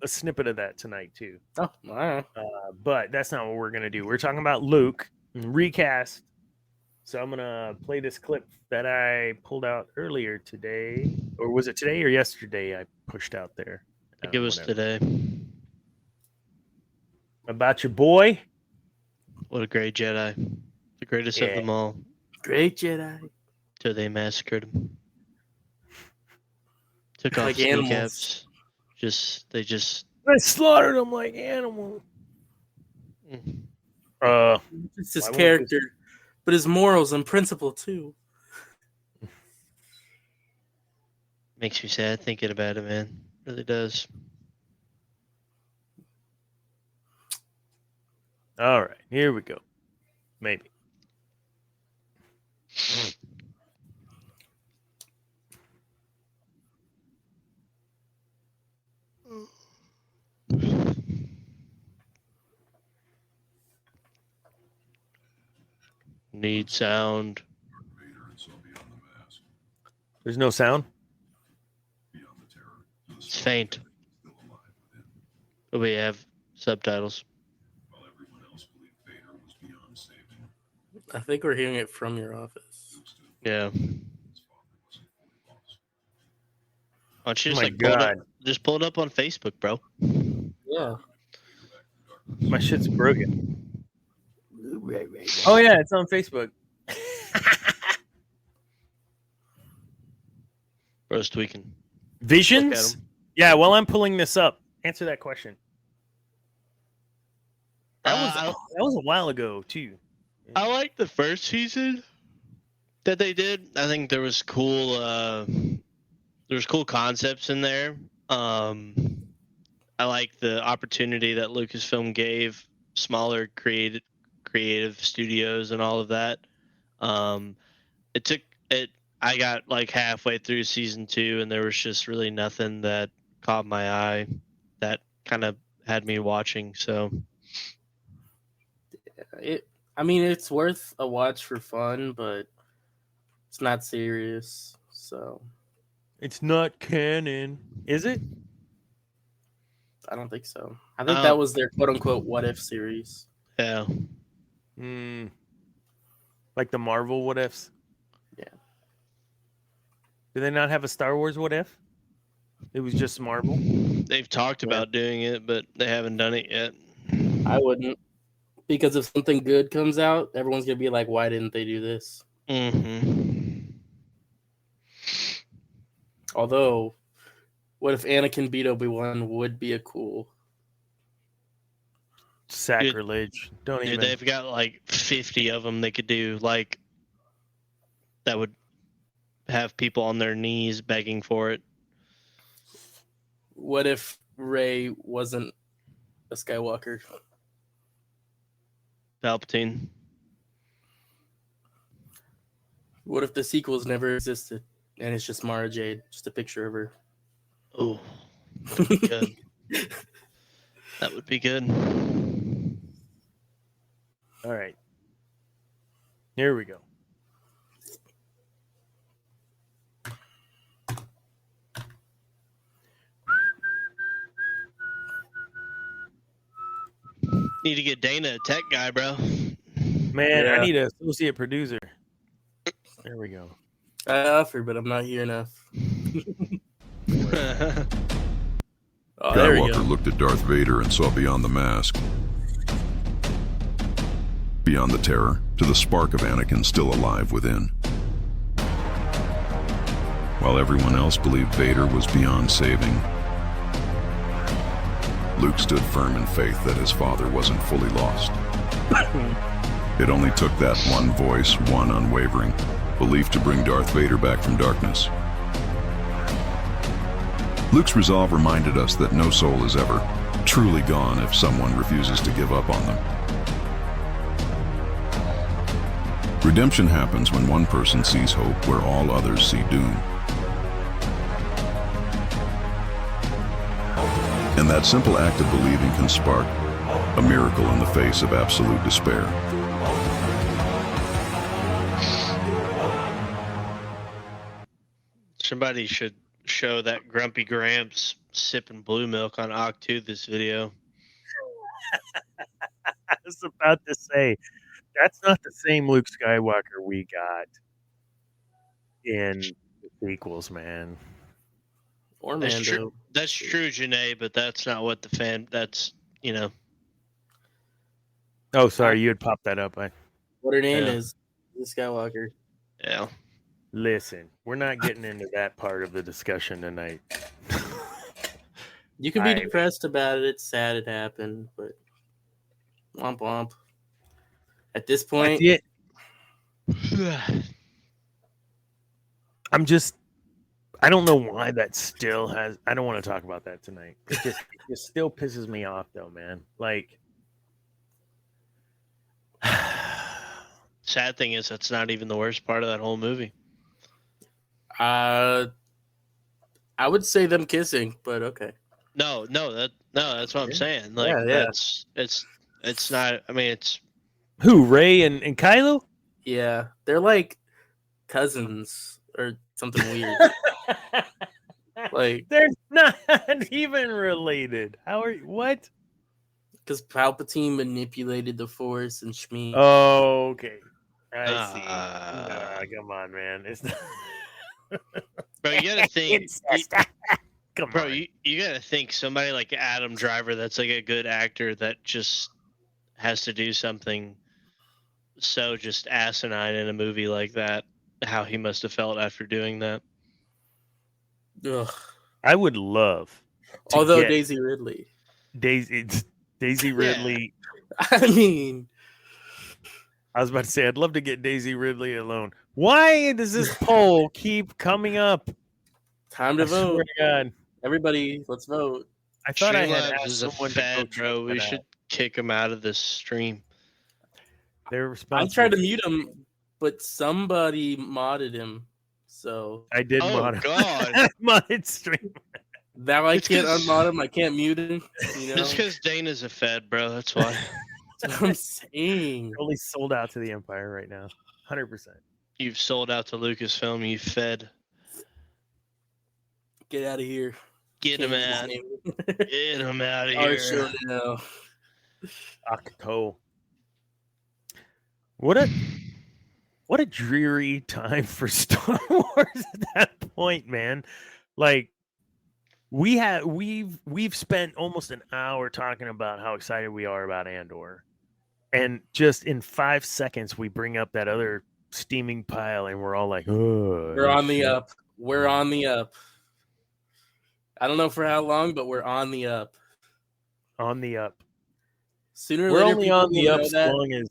Speaker 1: a snippet of that tonight too.
Speaker 3: Oh, all right.
Speaker 1: But that's not what we're gonna do. We're talking about Luke recast. So I'm gonna play this clip that I pulled out earlier today, or was it today or yesterday? I pushed out there.
Speaker 2: I think it was today.
Speaker 1: About your boy.
Speaker 2: What a great Jedi. The greatest of them all.
Speaker 3: Great Jedi.
Speaker 2: Till they massacred him. Took off
Speaker 3: Like
Speaker 2: his
Speaker 3: animals.
Speaker 2: kneecaps. They
Speaker 1: slaughtered them like animals.
Speaker 3: It's his character, but his morals and principle too.
Speaker 2: Makes me sad thinking about it, man. Really does.
Speaker 1: All right, here we go. Maybe.
Speaker 2: Need sound.
Speaker 1: There's no sound.
Speaker 2: It's faint. But we have subtitles.
Speaker 3: I think we're hearing it from your office.
Speaker 2: Yeah. Why don't you
Speaker 1: Oh
Speaker 2: just
Speaker 1: my
Speaker 2: just pull it up on Facebook, bro?
Speaker 3: Yeah.
Speaker 1: My shit's broken. Oh yeah, it's on Facebook.
Speaker 2: Bro's tweaking.
Speaker 1: Visions? Yeah, while I'm pulling this up, answer that question. That was a while ago too.
Speaker 2: I like the first season that they did. I think there was cool concepts in there. I like the opportunity that Lucasfilm gave smaller creative studios and all of that. I got like halfway through season 2 and there was just really nothing that caught my eye that kind of had me watching. So
Speaker 3: it's worth a watch for fun, but it's not serious. So
Speaker 1: it's not canon, is it?
Speaker 3: I don't think so. I think that was their quote unquote what if series.
Speaker 2: Yeah.
Speaker 1: Like the Marvel what ifs?
Speaker 3: Yeah.
Speaker 1: Do they not have a Star Wars what if? It was just Marvel.
Speaker 2: They've talked about doing it, but they haven't done it yet.
Speaker 3: I wouldn't. Because if something good comes out, everyone's going to be like, why didn't they do this?
Speaker 2: Mm-hmm.
Speaker 3: Although, what if Anakin beat Obi-Wan would be a cool...
Speaker 1: Sacrilege.
Speaker 2: Dude, they've got like 50 of them they could do, like, that would have people on their knees begging for it.
Speaker 3: What if Rey wasn't a Skywalker?
Speaker 2: Palpatine.
Speaker 3: What if the sequels never existed and it's just Mara Jade, just a picture of her?
Speaker 2: Oh, that would be good. That would be good.
Speaker 1: All right. Here we go.
Speaker 2: Need to get Dana a tech guy, bro.
Speaker 1: Man, I need an associate producer. There we go.
Speaker 3: I offer, but I'm not here enough.
Speaker 10: Skywalker looked at Darth Vader and saw beyond the mask, beyond the terror, to the spark of Anakin still alive within. While everyone else believed Vader was beyond saving, Luke stood firm in faith that his father wasn't fully lost. It only took that one voice, one unwavering belief to bring Darth Vader back from darkness. Luke's resolve reminded us that no soul is ever truly gone if someone refuses to give up on them. Redemption happens when one person sees hope where all others see doom. And that simple act of believing can spark a miracle in the face of absolute despair.
Speaker 2: Somebody should show that Grumpy Gramps sipping blue milk on Octu this video.
Speaker 1: I was about to say, that's not the same Luke Skywalker we got in the sequels, man.
Speaker 3: Or
Speaker 2: That's
Speaker 3: Mando.
Speaker 2: true. That's true, Janae, but that's not what the fan. That's
Speaker 1: Oh, sorry, you had popped that up.
Speaker 3: What her name
Speaker 2: Yeah.
Speaker 3: is the Skywalker.
Speaker 2: Yeah.
Speaker 1: Listen, we're not getting into that part of the discussion tonight.
Speaker 3: You can be depressed about it. It's sad it happened, but womp womp. At this point,
Speaker 1: I don't know why that still has. I don't want to talk about that tonight. It still pisses me off, though, man. Like,
Speaker 2: Sad thing is, that's not even the worst part of that whole movie.
Speaker 3: I would say them kissing, but okay.
Speaker 2: No, that's what I'm saying. Like,
Speaker 3: Yeah.
Speaker 2: it's not. I mean, it's
Speaker 1: who, Rey and Kylo?
Speaker 3: Yeah, they're like cousins or something weird. Like,
Speaker 1: they're not even related. How are you? What?
Speaker 3: Because Palpatine manipulated the Force and Shmi.
Speaker 1: Oh, okay. I see. Come on, man. It's not...
Speaker 2: Bro, you gotta think.
Speaker 1: Come
Speaker 2: Bro,
Speaker 1: on.
Speaker 2: you gotta think somebody like Adam Driver, that's like a good actor that just has to do something so just asinine in a movie like that. How he must have felt after doing that.
Speaker 3: Ugh.
Speaker 1: I would love.
Speaker 3: Although Daisy Ridley.
Speaker 1: Daisy Ridley.
Speaker 3: I mean,
Speaker 1: I was about to say, I'd love to get Daisy Ridley alone. Why does this poll keep coming up?
Speaker 3: Time to vote.
Speaker 1: Swear to God.
Speaker 3: Everybody, let's vote.
Speaker 1: I thought I had
Speaker 2: Streamlabs
Speaker 1: asked
Speaker 2: is a
Speaker 1: someone
Speaker 2: fad,
Speaker 1: to
Speaker 2: bro. We should kick him out of this stream.
Speaker 1: They're
Speaker 3: I
Speaker 1: responsible.
Speaker 3: tried to mute him, but somebody modded him. So
Speaker 1: I did mod him.
Speaker 2: God.
Speaker 1: Modded stream.
Speaker 3: Now I can't unmod him. I can't mute him. You know?
Speaker 2: Just because Dana's a fed, bro. That's why.
Speaker 3: That's what I'm saying.
Speaker 1: Only sold out to the Empire right now. 100%.
Speaker 2: You've sold out to Lucasfilm. You fed.
Speaker 3: Get out of here.
Speaker 2: Get him out. Get him out of
Speaker 3: Our
Speaker 2: here.
Speaker 3: show now.
Speaker 1: Octo. What a dreary time for Star Wars at that point, man. Like we've spent almost an hour talking about how excited we are about Andor. And just in 5 seconds we bring up that other steaming pile and we're all like, oh,
Speaker 3: We're on the up. We're on the up. I don't know for how long, but we're on the up.
Speaker 1: On the up.
Speaker 3: Sooner or
Speaker 1: We're
Speaker 3: later,
Speaker 1: only
Speaker 3: people
Speaker 1: on the
Speaker 3: will
Speaker 1: up
Speaker 3: know
Speaker 1: as
Speaker 3: that.
Speaker 1: long as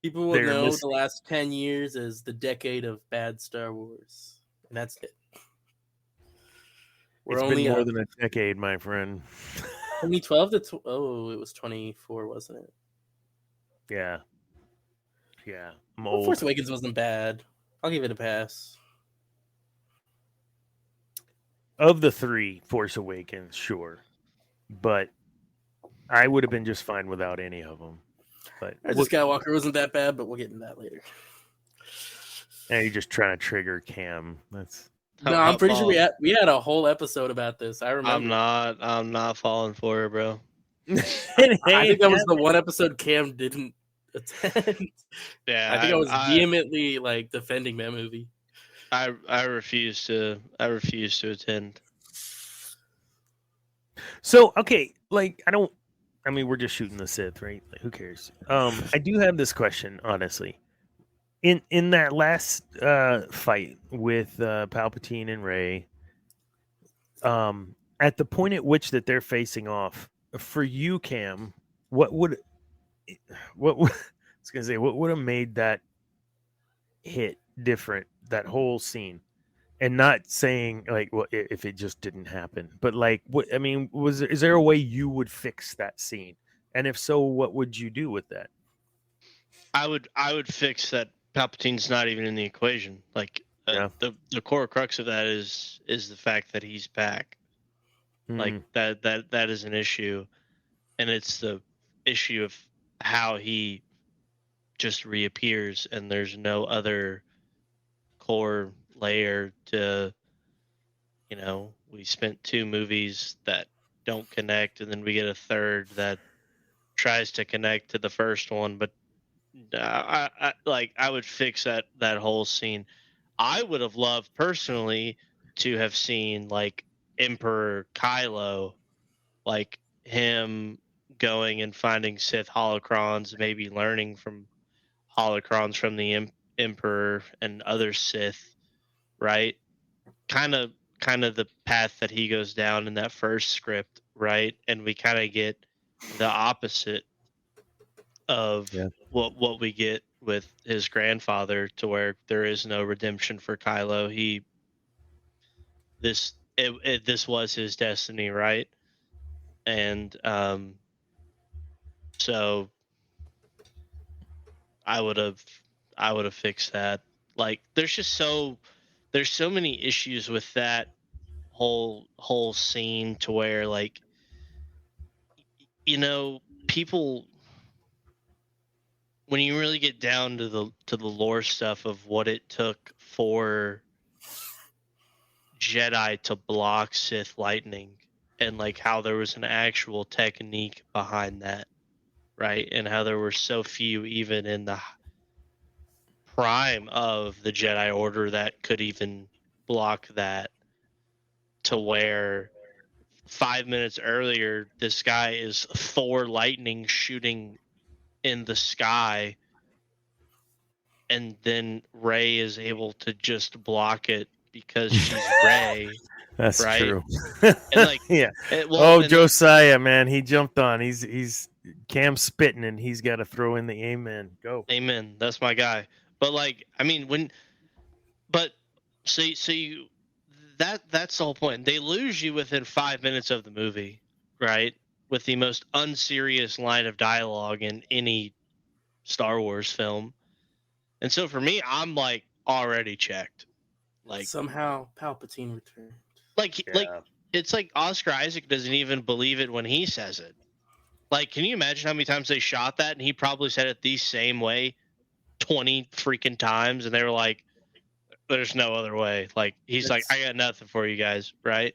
Speaker 3: People will
Speaker 1: they're
Speaker 3: know
Speaker 1: listening.
Speaker 3: the last 10 years as the decade of bad Star Wars. And that's it. We're
Speaker 1: it's
Speaker 3: only
Speaker 1: been more
Speaker 3: up.
Speaker 1: than a decade, my friend.
Speaker 3: 2012 to it was 24, wasn't it?
Speaker 1: Yeah. Yeah. I'm
Speaker 3: Well,
Speaker 1: old.
Speaker 3: Force Awakens wasn't bad. I'll give it a pass.
Speaker 1: Of the three, Force Awakens, sure. But I would have been just fine without any of them. But
Speaker 3: The Skywalker wasn't that bad, but we'll get into that later.
Speaker 1: and you're just trying to trigger Cam. That's
Speaker 3: No, I'm pretty sure we had a whole episode about this. I remember.
Speaker 2: I'm not falling for it, bro.
Speaker 3: I think that was the one episode Cam didn't attend.
Speaker 2: Yeah,
Speaker 3: I think I was vehemently like defending that movie.
Speaker 2: I refuse to attend.
Speaker 1: So okay, like I mean we're just shooting the Sith, right? Like, who cares? I do have this question, honestly. In that last fight with Palpatine and Rey, at the point at which that they're facing off, for you, Cam, what would I was gonna say, what would have made that hit different, that whole scene? And not saying like, well, if it just didn't happen, but like, what I mean, is there a way you would fix that scene? And if so, what would you do with that?
Speaker 2: I would fix that. Palpatine's not even in the equation. Like the core crux of that is the fact that he's back. Like that is an issue, and it's the issue of how he just reappears, and there's no other core layer to, we spent 2 movies that don't connect, and then we get a third that tries to connect to the first one, but I would fix that whole scene. I would have loved personally to have seen like Emperor Kylo, like him going and finding Sith holocrons, maybe learning from holocrons from the Emperor and other Sith, right? Kind of the path that he goes down in that first script, right? And we kind of get the opposite of what we get with his grandfather, to where there is no redemption for Kylo. This was his destiny, right? And so I would have fixed that. Like, there's so many issues with that whole scene, to where, like, people, when you really get down to the lore stuff of what it took for Jedi to block Sith lightning, and like how there was an actual technique behind that, right? And how there were so few, even in the prime of the Jedi Order, that could even block that, to where 5 minutes earlier, this guy is Thor lightning shooting in the sky, and then Rey is able to just block it because she's Rey.
Speaker 1: That's
Speaker 2: right?
Speaker 1: true.
Speaker 2: And like,
Speaker 1: yeah.
Speaker 2: Well,
Speaker 1: Josiah, man, he jumped on. He's Cam spitting, and he's got to throw in the amen. Go.
Speaker 2: Amen. That's my guy. But like, I mean, so you, that's the whole point. They lose you within 5 minutes of the movie, right? With the most unserious line of dialogue in any Star Wars film. And so for me, I'm like already checked. Like,
Speaker 3: somehow Palpatine returned.
Speaker 2: Like it's like Oscar Isaac doesn't even believe it when he says it. Like, can you imagine how many times they shot that, and he probably said it the same way 20 freaking times, and they were like, there's no other way. Like, he's like, I got nothing for you guys, right?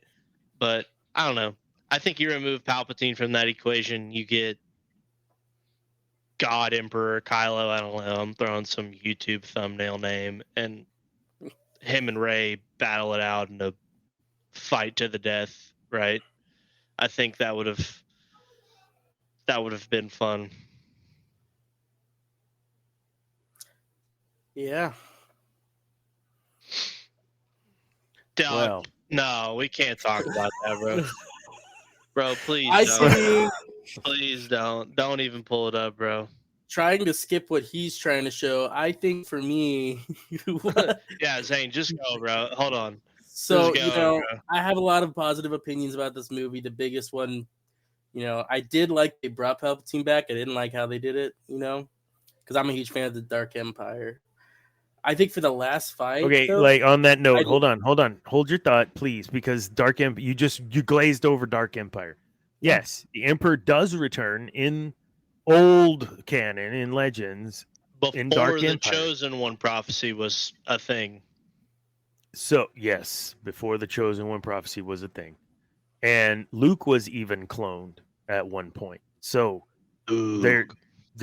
Speaker 2: But I don't know. I think you remove Palpatine from that equation, you get God Emperor Kylo. I don't know. I'm throwing some YouTube thumbnail name, and him and Rey battle it out in a fight to the death, right? I think that would have been fun.
Speaker 3: Yeah.
Speaker 2: Dog, no, we can't talk about that, bro. Bro, please please don't even pull it up, bro.
Speaker 3: Trying to skip what he's trying to show. I think for me,
Speaker 2: yeah, Zane, just go, bro. Hold on.
Speaker 3: So, bro. I have a lot of positive opinions about this movie. The biggest one, I did like they brought Palpatine back. I didn't like how they did it, because I'm a huge fan of the Dark Empire. I think for the last fight.
Speaker 1: Okay,
Speaker 3: though,
Speaker 1: like on that note, hold on. Hold your thought, please, because Dark Empire, you glazed over Dark Empire. Yes, the Emperor does return in old canon, in Legends, in Dark
Speaker 2: the
Speaker 1: Empire.
Speaker 2: Chosen One prophecy was a thing.
Speaker 1: So, yes, before the Chosen One prophecy was a thing. And Luke was even cloned at one point. So, there...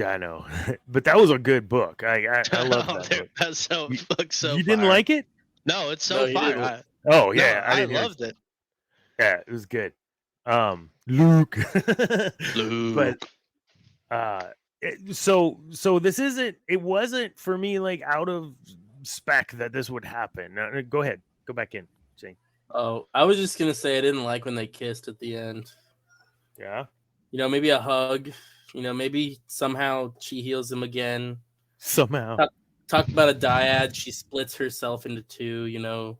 Speaker 1: I know, but that was a good book. I love that book.
Speaker 2: That's so
Speaker 1: You didn't like it?
Speaker 2: No, it's so fire.
Speaker 1: I
Speaker 2: loved it.
Speaker 1: Yeah, it was good. Luke.
Speaker 2: Luke.
Speaker 1: But so this isn't. It wasn't for me like out of spec that this would happen. Go ahead, go back in, Shane.
Speaker 3: Oh, I was just gonna say I didn't like when they kissed at the end.
Speaker 1: Yeah.
Speaker 3: Maybe a hug. Maybe somehow she heals him again.
Speaker 1: Somehow.
Speaker 3: Talk about a dyad. She splits herself into two,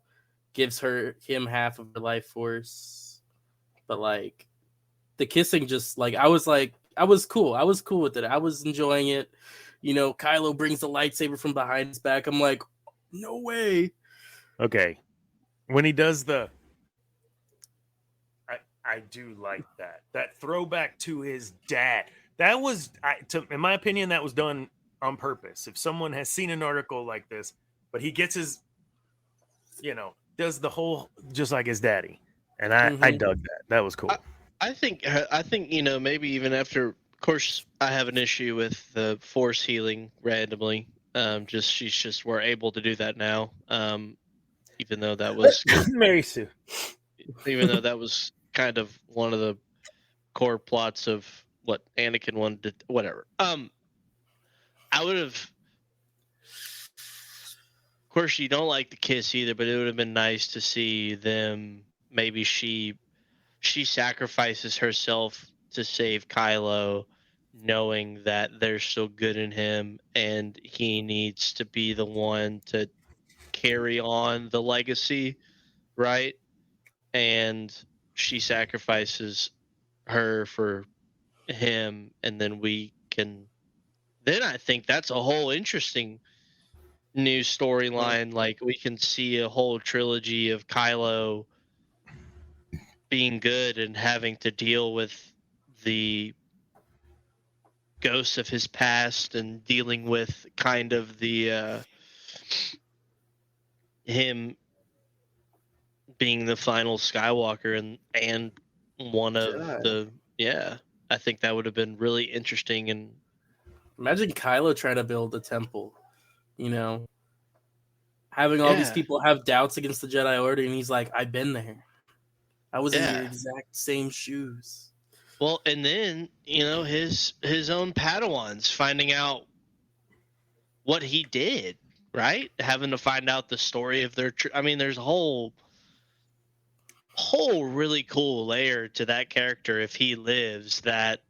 Speaker 3: gives him half of her life force. But like the kissing just like I was cool. I was cool with it. I was enjoying it. Kylo brings the lightsaber from behind his back. I'm like, no way.
Speaker 1: Okay. When he does the I do like that. That throwback to his dad. That was, in my opinion, that was done on purpose. If someone has seen an article like this, but he gets his, does the whole just like his daddy, and I dug that. That was cool.
Speaker 2: I think maybe even after, of course, I have an issue with the force healing randomly. She's just we're able to do that now. Even though that was
Speaker 1: Mary Sue.
Speaker 2: Even though that was kind of one of the core plots of what Anakin wanted to, whatever. I would have, of course, you don't like the kiss either, but it would have been nice to see them. Maybe she sacrifices herself to save Kylo, knowing that there's still good in him, and he needs to be the one to carry on the legacy, right? And she sacrifices her for him, and then then I think that's a whole interesting new storyline. Like, we can see a whole trilogy of Kylo being good and having to deal with the ghosts of his past and dealing with kind of the him being the final Skywalker and one of the I think that would have been really interesting. And
Speaker 3: imagine Kylo trying to build a temple, having all these people have doubts against the Jedi Order, and he's like, I've been there. I was in your exact same shoes.
Speaker 2: Well, and then, his own Padawans finding out what he did, right? Having to find out the story of their there's a whole really cool layer to that character if he lives that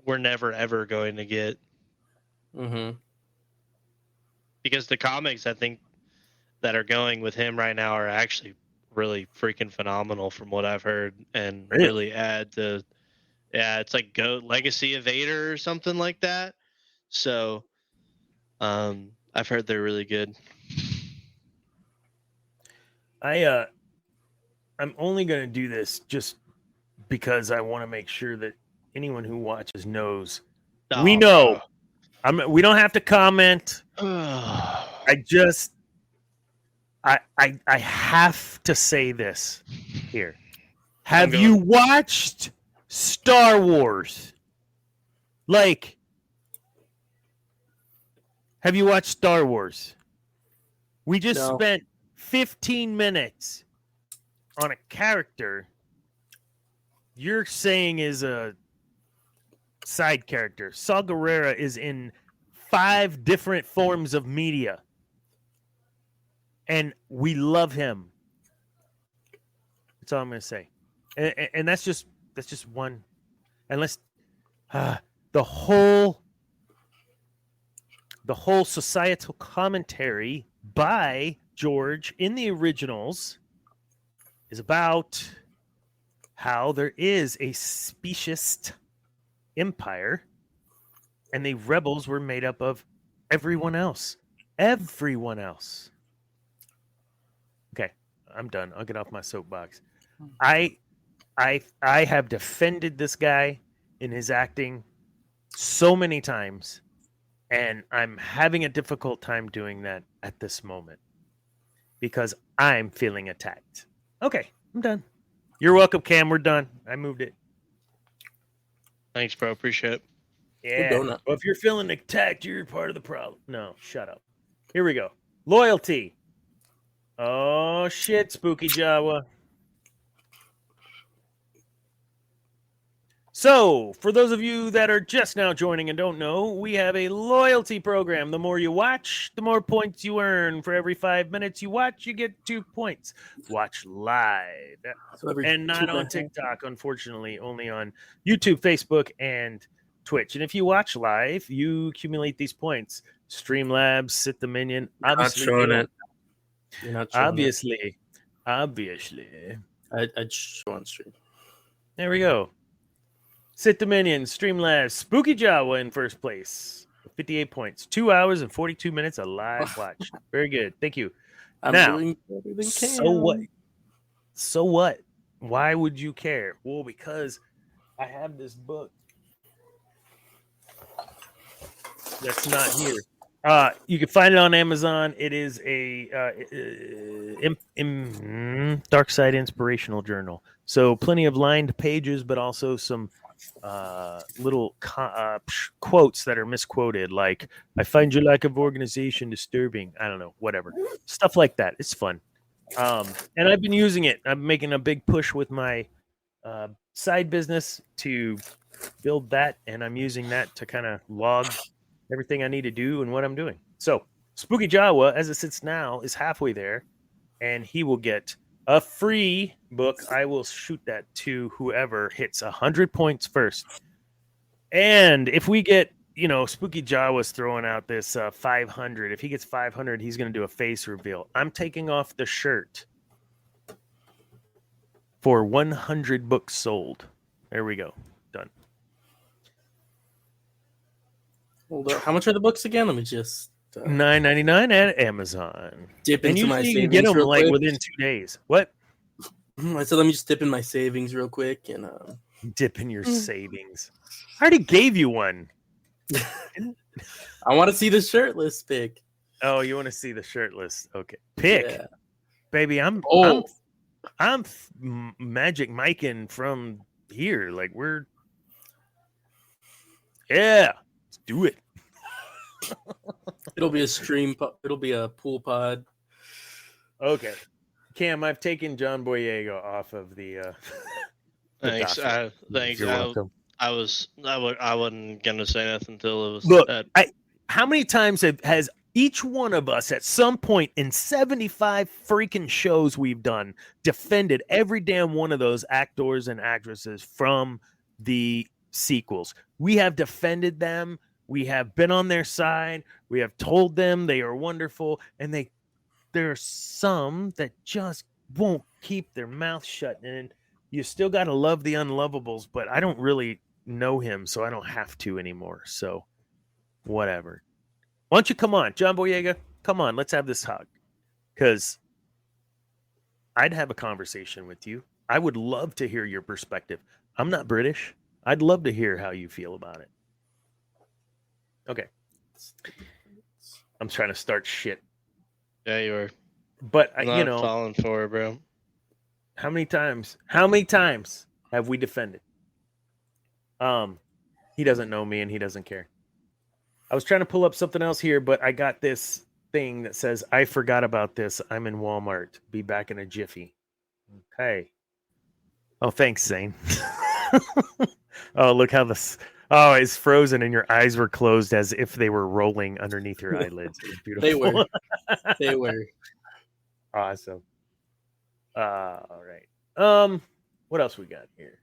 Speaker 2: we're never ever going to get. Because the comics, I think, that are going with him right now are actually really freaking phenomenal from what I've heard, and really add to, it's like Legacy of Vader or something like that. So I've heard they're really good.
Speaker 1: I'm only going to do this just because I want to make sure that anyone who watches knows. We know. We don't have to comment. I have to say this here. Have you watched Star Wars? Have you watched Star Wars? We just spent 15 minutes on a character you're saying is a side character. Saw Gerrera is in 5 different forms of media, and we love him. That's all I'm going to say, and that's just one. And let's the whole societal commentary by George in the originals is about how there is a speciest empire, and the rebels were made up of everyone else. Everyone else. Okay, I'm done. I'll get off my soapbox. I have defended this guy in his acting so many times, and I'm having a difficult time doing that at this moment because I'm feeling attacked. Okay, I'm done. You're welcome, Cam. We're done. I moved it.
Speaker 2: Thanks, bro. Appreciate it.
Speaker 1: Yeah. Well, if you're feeling attacked, you're part of the problem. No, shut up. Here we go. Loyalty. Oh, shit, SpookyJawa. So, for those of you that are just now joining and don't know, we have a loyalty program. The more you watch, the more points you earn. For every 5 minutes you watch, you get 2 points. Watch live. And not on TikTok, unfortunately, only on YouTube, Facebook, and Twitch. And if you watch live, you accumulate these points. Streamlabs, Sith Dominion. Obviously,
Speaker 3: You're not showing
Speaker 1: obviously.
Speaker 3: I'd show on stream.
Speaker 1: There we go. Sith Dominion, Streamlabs, SpookyJawa in first place. 58 points. 2 hours and 42 minutes of live watch. Very good. Thank you.
Speaker 3: I'm
Speaker 1: now,
Speaker 3: doing better than Cam.
Speaker 1: So what? Why would you care? Well, because I have this book that's not here. You can find it on Amazon. It is a Dark Side Inspirational Journal. So plenty of lined pages, but also some little quotes that are misquoted, like "I find your lack of organization disturbing." I don't know, whatever stuff like that. It's fun, and I've been using it. I'm making a big push with my side business to build that, and I'm using that to kind of log everything I need to do and what I'm doing. So SpookyJawa, as it sits now, is halfway there, and he will get a free book. I will shoot that to whoever hits 100 points first. And if we get, SpookyJawa's throwing out this 500. If he gets 500, he's going to do a face reveal. I'm taking off the shirt for 100 books sold. There we go. Done.
Speaker 3: Hold up. How much are the books again? Let me just
Speaker 1: $9.99 at Amazon.
Speaker 3: Dip into my savings.
Speaker 1: You can get them
Speaker 3: real quick.
Speaker 1: within 2 days. What?
Speaker 3: I said, let me just dip in my savings real quick and
Speaker 1: dip in your savings. I already gave you one.
Speaker 3: I want to see the shirtless pic.
Speaker 1: Oh, you want to see the shirtless? Okay, pick,
Speaker 3: Yeah.
Speaker 1: baby. I'm Magic Mike'ing from here. Like let's do it.
Speaker 3: It'll be a stream. It'll be a pool pod.
Speaker 1: Okay, Cam, I've taken John Boyega off of the.
Speaker 2: Thanks. Thanks.
Speaker 1: You're welcome.
Speaker 2: I wasn't gonna say nothing until it was.
Speaker 1: Look, how many times has each one of us at some point in 75 freaking shows we've done defended every damn one of those actors and actresses from the sequels? We have defended them. We have been on their side. We have told them they are wonderful, and there are some that just won't keep their mouth shut. And you still got to love the unlovables, but I don't really know him, so I don't have to anymore. So whatever. Why don't you come on, John Boyega? Come on, let's have this talk. Because I'd have a conversation with you. I would love to hear your perspective. I'm not British. I'd love to hear how you feel about it. Okay. I'm trying to start shit.
Speaker 2: Yeah, you are.
Speaker 1: But
Speaker 2: Not falling for it, bro.
Speaker 1: How many times have we defended? He doesn't know me and he doesn't care. I was trying to pull up something else here, but I got this thing that says, I forgot about this. I'm in Walmart. Be back in a jiffy. Okay. Oh, thanks, Zane. Oh, look how this. Oh, it's frozen and your eyes were closed as if they were rolling underneath your eyelids. It was beautiful.
Speaker 3: They were. They were.
Speaker 1: Awesome. All right. What else we got here?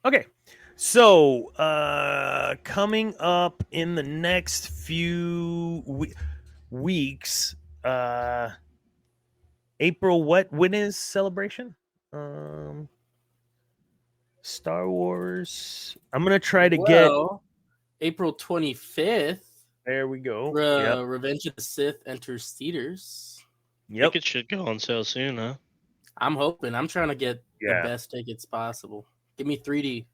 Speaker 1: Okay. So, coming up in the next few weeks, April, when is Celebration? Star Wars. I'm going to try to get
Speaker 3: April 25th.
Speaker 1: There we go.
Speaker 3: Revenge of the Sith enters theaters.
Speaker 1: Yep.
Speaker 2: It should go on sale soon, huh?
Speaker 3: I'm hoping. I'm trying to get the best tickets possible. Give me 3D.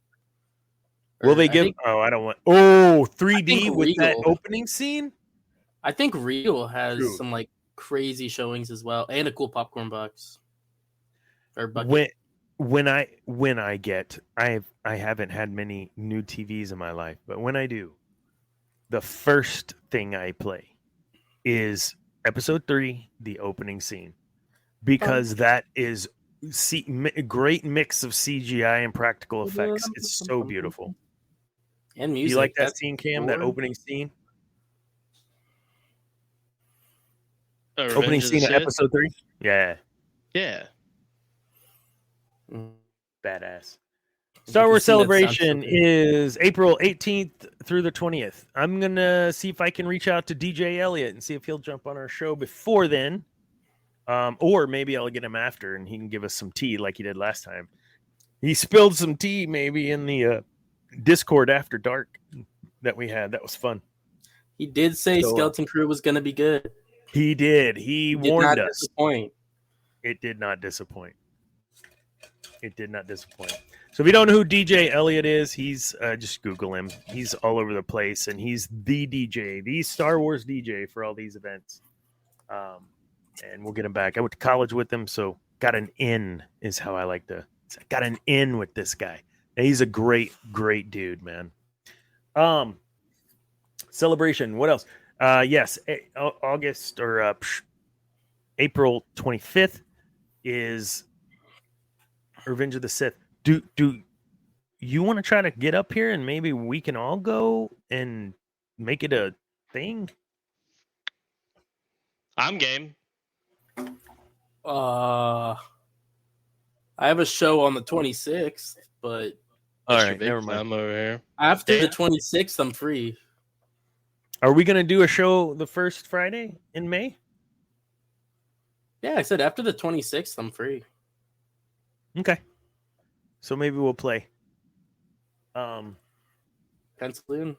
Speaker 1: Will they give? I don't want. Oh, 3D with
Speaker 3: Regal,
Speaker 1: that opening scene.
Speaker 3: I think Regal has some like crazy showings as well, and a cool popcorn box. Or bucket.
Speaker 1: When I get, I haven't had many new TVs in my life, but when I do, the first thing I play is Episode 3, the opening scene, because that is great mix of CGI and practical effects. It's so beautiful.
Speaker 3: And music.
Speaker 1: You like that scene, Cam? That opening scene? Opening scene of Episode 3? Yeah.
Speaker 2: Yeah.
Speaker 1: Badass. Star Wars Celebration is April 18th through the 20th. I'm going to see if I can reach out to DJ Elliott and see if he'll jump on our show before then. Or maybe I'll get him after and he can give us some tea like he did last time. He spilled some tea maybe in the Discord after dark that we had. That was fun.
Speaker 3: He did say Skeleton Crew was going to be good.
Speaker 1: He did. He warned us.
Speaker 3: Disappoint.
Speaker 1: It did not disappoint. It did not disappoint. So if you don't know who DJ Elliott is, he's just Google him. He's all over the place, and he's the DJ, the Star Wars DJ for all these events. And we'll get him back. I went to college with him, so got an in is how I like to. Got an in with this guy. And he's a great, great dude, man. Celebration. What else? Yes, August or April 25th is Revenge of the Sith. Do you want to try to get up here and maybe we can all go and make it a thing?
Speaker 2: I'm game.
Speaker 3: I have a show on the 26th, but
Speaker 1: all right, never mind.
Speaker 2: I'm over here.
Speaker 3: After the 26th, I'm free.
Speaker 1: Are we going to do a show the first Friday in May?
Speaker 3: Yeah, I said after the 26th, I'm free.
Speaker 1: Okay. So maybe we'll play.
Speaker 3: Pencil in.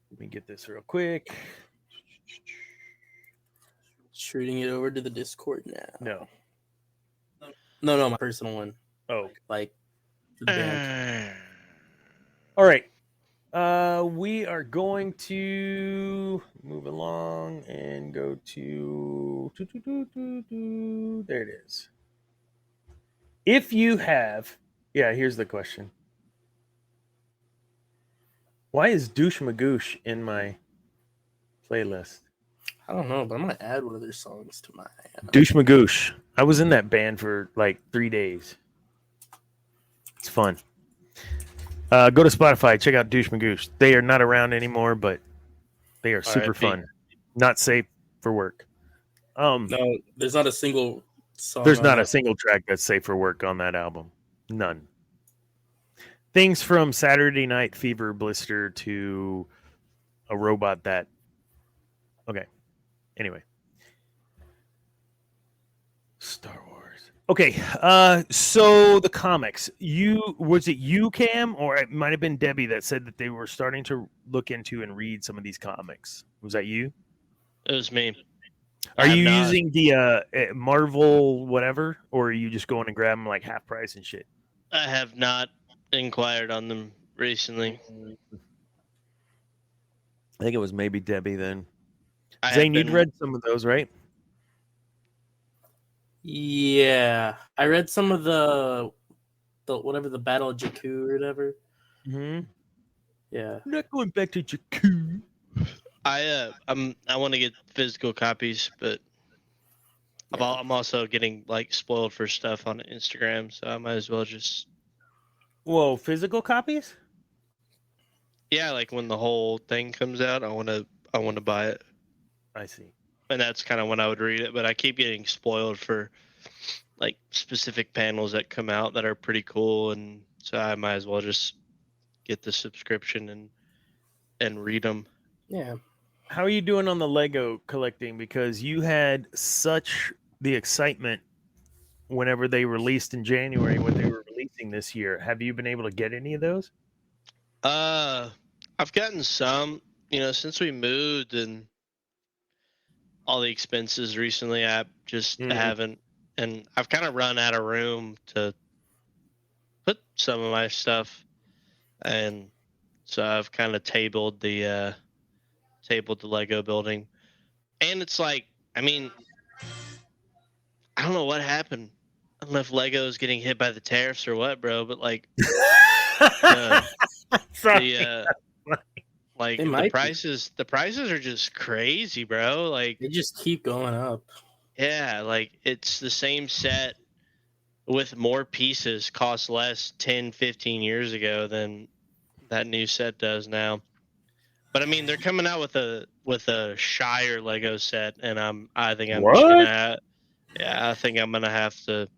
Speaker 1: Let me get this real quick.
Speaker 3: Shooting it over to the Discord now.
Speaker 1: No,
Speaker 3: my personal one.
Speaker 1: Oh.
Speaker 3: Like, to the band.
Speaker 1: All right. We are going to move along and go to there it is. If you have, here's the question. Why is Douche Magoosh in my playlist?
Speaker 3: I don't know, but I'm gonna add one of their songs to my
Speaker 1: Douche Magoosh. I was in that band for like 3 days. It's fun. Go to Spotify, check out Douche Magoosh. They are not around anymore, but they are super fun. Not safe for work.
Speaker 3: No, there's not a single song.
Speaker 1: There's not a single track that's safe for work on that album. None. Things from Saturday Night Fever Blister to a robot that. Okay. Anyway. Star Wars. Okay. So the comics. Was it you, Cam, or it might have been Debbie that said that they were starting to look into and read some of these comics? Was that you?
Speaker 2: It was me.
Speaker 1: Are you using the Marvel whatever, or are you just going and grabbing like half price and shit?
Speaker 2: I have not inquired on them recently.
Speaker 1: I think it was maybe Debbie then.
Speaker 2: Zane,
Speaker 1: you'd read some of those, right?
Speaker 3: Yeah, I read some of the whatever, the Battle of Jakku or whatever.
Speaker 1: Mm-hmm.
Speaker 3: Yeah,
Speaker 1: I'm not going back to Jakku.
Speaker 2: I want to get physical copies, but I'm also getting like spoiled for stuff on Instagram, so I might as well just.
Speaker 1: Whoa, physical copies?
Speaker 2: Yeah, like when the whole thing comes out, I want to buy it.
Speaker 1: I see.
Speaker 2: And that's kind of when I would read it, but I keep getting spoiled for like specific panels that come out that are pretty cool, and so I might as well just get the subscription and read them.
Speaker 3: Yeah.
Speaker 1: How are you doing on the Lego collecting? Because you had such the excitement whenever they released in January what they were releasing this year. Have you been able to get any of those?
Speaker 2: I've gotten some, since we moved and all the expenses recently. I just haven't, and I've kind of run out of room to put some of my stuff, and so I've kind of tabled the Lego building. And it's like, I mean, I don't know what happened. I don't know if Lego is getting hit by the tariffs or what, bro, but like the prices are just crazy, bro. Like
Speaker 3: they just keep going up.
Speaker 2: Yeah, like it's the same set with more pieces cost less 10, 15 years ago than that new set does now. But I mean, they're coming out with a Shire Lego set, and I think I'm gonna have to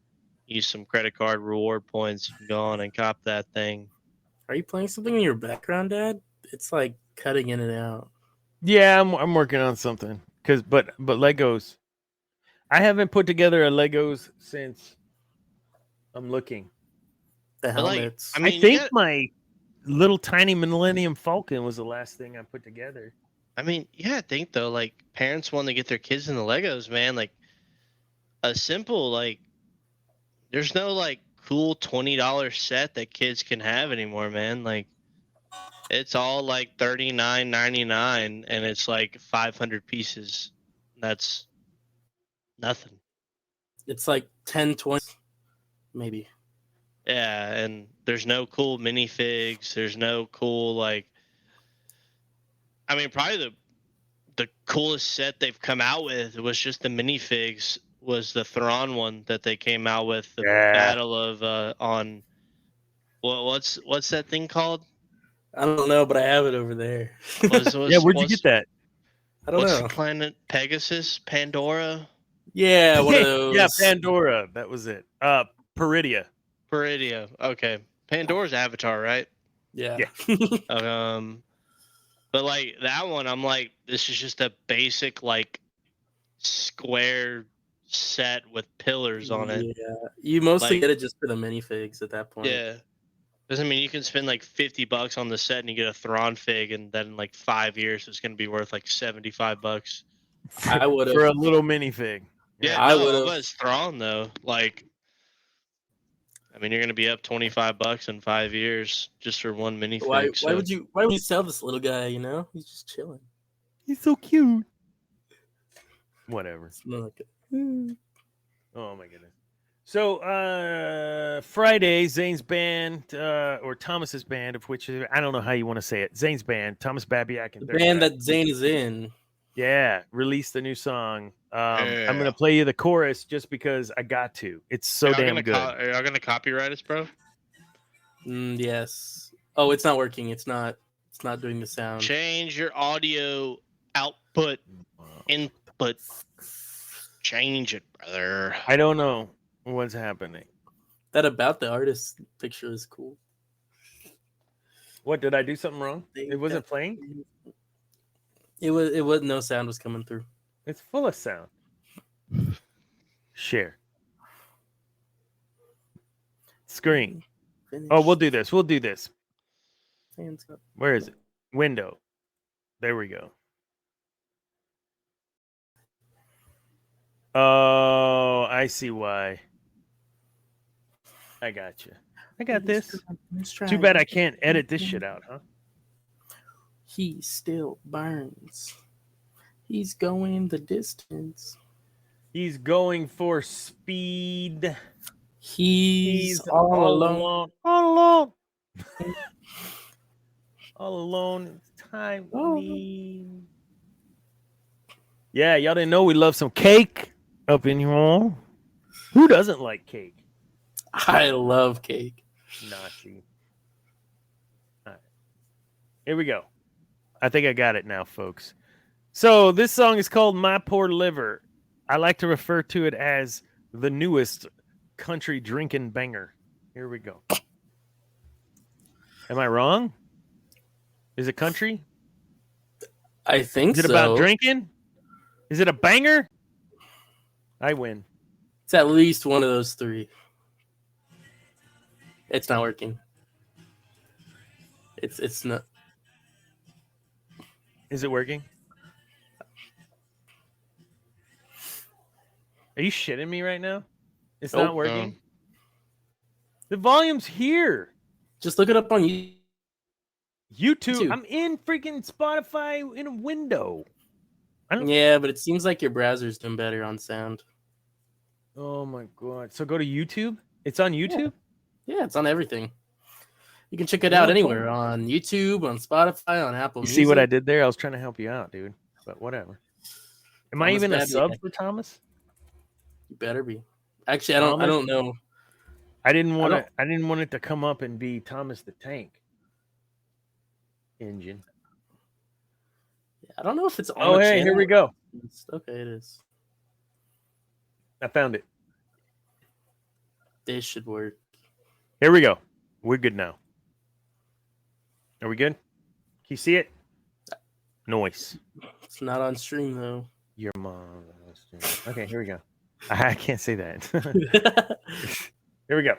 Speaker 2: use some credit card reward points and go on and cop that thing.
Speaker 3: Are you playing something in your background, Dad? It's like cutting in and out.
Speaker 1: Yeah, I'm working on something. But Legos, I haven't put together a Legos since I'm looking.
Speaker 3: The helmets.
Speaker 1: I think my little tiny Millennium Falcon was the last thing I put together.
Speaker 2: I mean, yeah, I think though, like parents want to get their kids in the Legos, man. Like a simple, like there's no like cool $20 set that kids can have anymore, man. Like it's all like $39.99 and it's like 500 pieces. That's nothing.
Speaker 3: It's like 10, 20, maybe.
Speaker 2: Yeah, and there's no cool minifigs. There's no cool like. I mean, probably the coolest set they've come out with was just the minifigs. Was the Thrawn one that they came out with? The Battle of on. What's that thing called?
Speaker 3: I don't know, but I have it over there.
Speaker 1: Yeah, where'd you get that?
Speaker 3: I don't know.
Speaker 2: What's the planet? Pegasus? Pandora?
Speaker 3: Yeah, one of those.
Speaker 1: Yeah, Pandora. That was it. Peridia.
Speaker 2: Okay. Pandora's Avatar, right?
Speaker 3: Yeah.
Speaker 2: But like that one, I'm like, this is just a basic like square set with pillars on it.
Speaker 3: Yeah, you mostly
Speaker 2: Like-
Speaker 3: get it just for the minifigs at that point.
Speaker 2: Yeah. Doesn't mean you can spend like $50 on the set and you get a Thrawn fig, and then in like 5 years it's gonna be worth like $75.
Speaker 3: I would
Speaker 1: For a
Speaker 3: have.
Speaker 1: little minifig.
Speaker 2: Yeah,
Speaker 3: I
Speaker 2: no,
Speaker 3: would've-
Speaker 2: it was Thrawn though. Like, I mean, you're gonna be up $25 in 5 years just for one minifig.
Speaker 3: Why
Speaker 2: so-
Speaker 3: would you sell this little guy? You know, he's just chilling.
Speaker 1: He's so cute. Whatever.
Speaker 3: It's not like
Speaker 1: Oh my goodness. So Friday, Zane's band, or Thomas's band, of which I don't know how you want to say it. Zane's band, Thomas Babiak, and
Speaker 3: the band that Zane is in.
Speaker 1: yeah, released a new song. I'm
Speaker 2: Yeah.
Speaker 1: gonna play you the chorus just because I got to. It's so
Speaker 2: Y'all
Speaker 1: damn
Speaker 2: gonna
Speaker 1: good.
Speaker 2: are y'all gonna copyright us, bro?
Speaker 3: Yes. Oh, it's not working. It's not doing the sound.
Speaker 2: Change your audio output, input. Change it, brother.
Speaker 1: I don't know what's happening.
Speaker 3: That about the artist picture is cool.
Speaker 1: What, did I do something wrong? It wasn't playing?
Speaker 3: It was no sound was coming through.
Speaker 1: It's full of sound. Share. Screen. Oh, we'll do this. We'll do this.
Speaker 3: Hands up.
Speaker 1: Where is it? Window. There we go. Oh, I see why. I got you. I got this. Too bad I can't edit this shit out, huh?
Speaker 3: He still burns. He's going the distance.
Speaker 1: He's going for speed.
Speaker 3: He's all alone.
Speaker 1: All alone. All alone. It's time.
Speaker 3: Oh.
Speaker 1: Yeah, y'all didn't know we love some cake up in here. Who doesn't like cake?
Speaker 3: I love cake.
Speaker 1: Nazi. All right. Here we go. I think I got it now, folks. So this song is called My Poor Liver. I like to refer to it as the newest country drinking banger. Here we go. Am I wrong? Is it country?
Speaker 3: I think
Speaker 1: Is it
Speaker 3: so.
Speaker 1: about drinking? Is it a banger? I win.
Speaker 3: It's at least one of those three. It's not working. It's not.
Speaker 1: Is it working? Are you shitting me right now? It's not
Speaker 3: Nope.
Speaker 1: working. The volume's here.
Speaker 3: Just look it up on YouTube.
Speaker 1: YouTube. I'm in freaking Spotify in a window. I don't.
Speaker 3: Yeah, but it seems like your browser's doing better on sound.
Speaker 1: Oh my god. So go to YouTube. It's on YouTube.
Speaker 3: Yeah, it's on everything. You can check it out anywhere on YouTube, on Spotify, on Apple
Speaker 1: You
Speaker 3: Music.
Speaker 1: see what I did there? I was trying to help you out, dude. But whatever. Am I
Speaker 3: Thomas
Speaker 1: even a
Speaker 3: Babiak.
Speaker 1: sub for Thomas?
Speaker 3: You better be. Actually, I don't know.
Speaker 1: I didn't want
Speaker 3: don't-
Speaker 1: to. I didn't want it to come up and be Thomas the Tank Engine.
Speaker 3: I don't know if it's on.
Speaker 1: Oh,
Speaker 3: the
Speaker 1: hey, here
Speaker 3: channel.
Speaker 1: we go.
Speaker 3: Okay, it is.
Speaker 1: I found it.
Speaker 3: This should work.
Speaker 1: Here we go. We're good now. Are we good? Can you see it? Noise.
Speaker 3: It's not on stream though.
Speaker 1: Your mom. Okay, here we go. I can't say that. Here we go.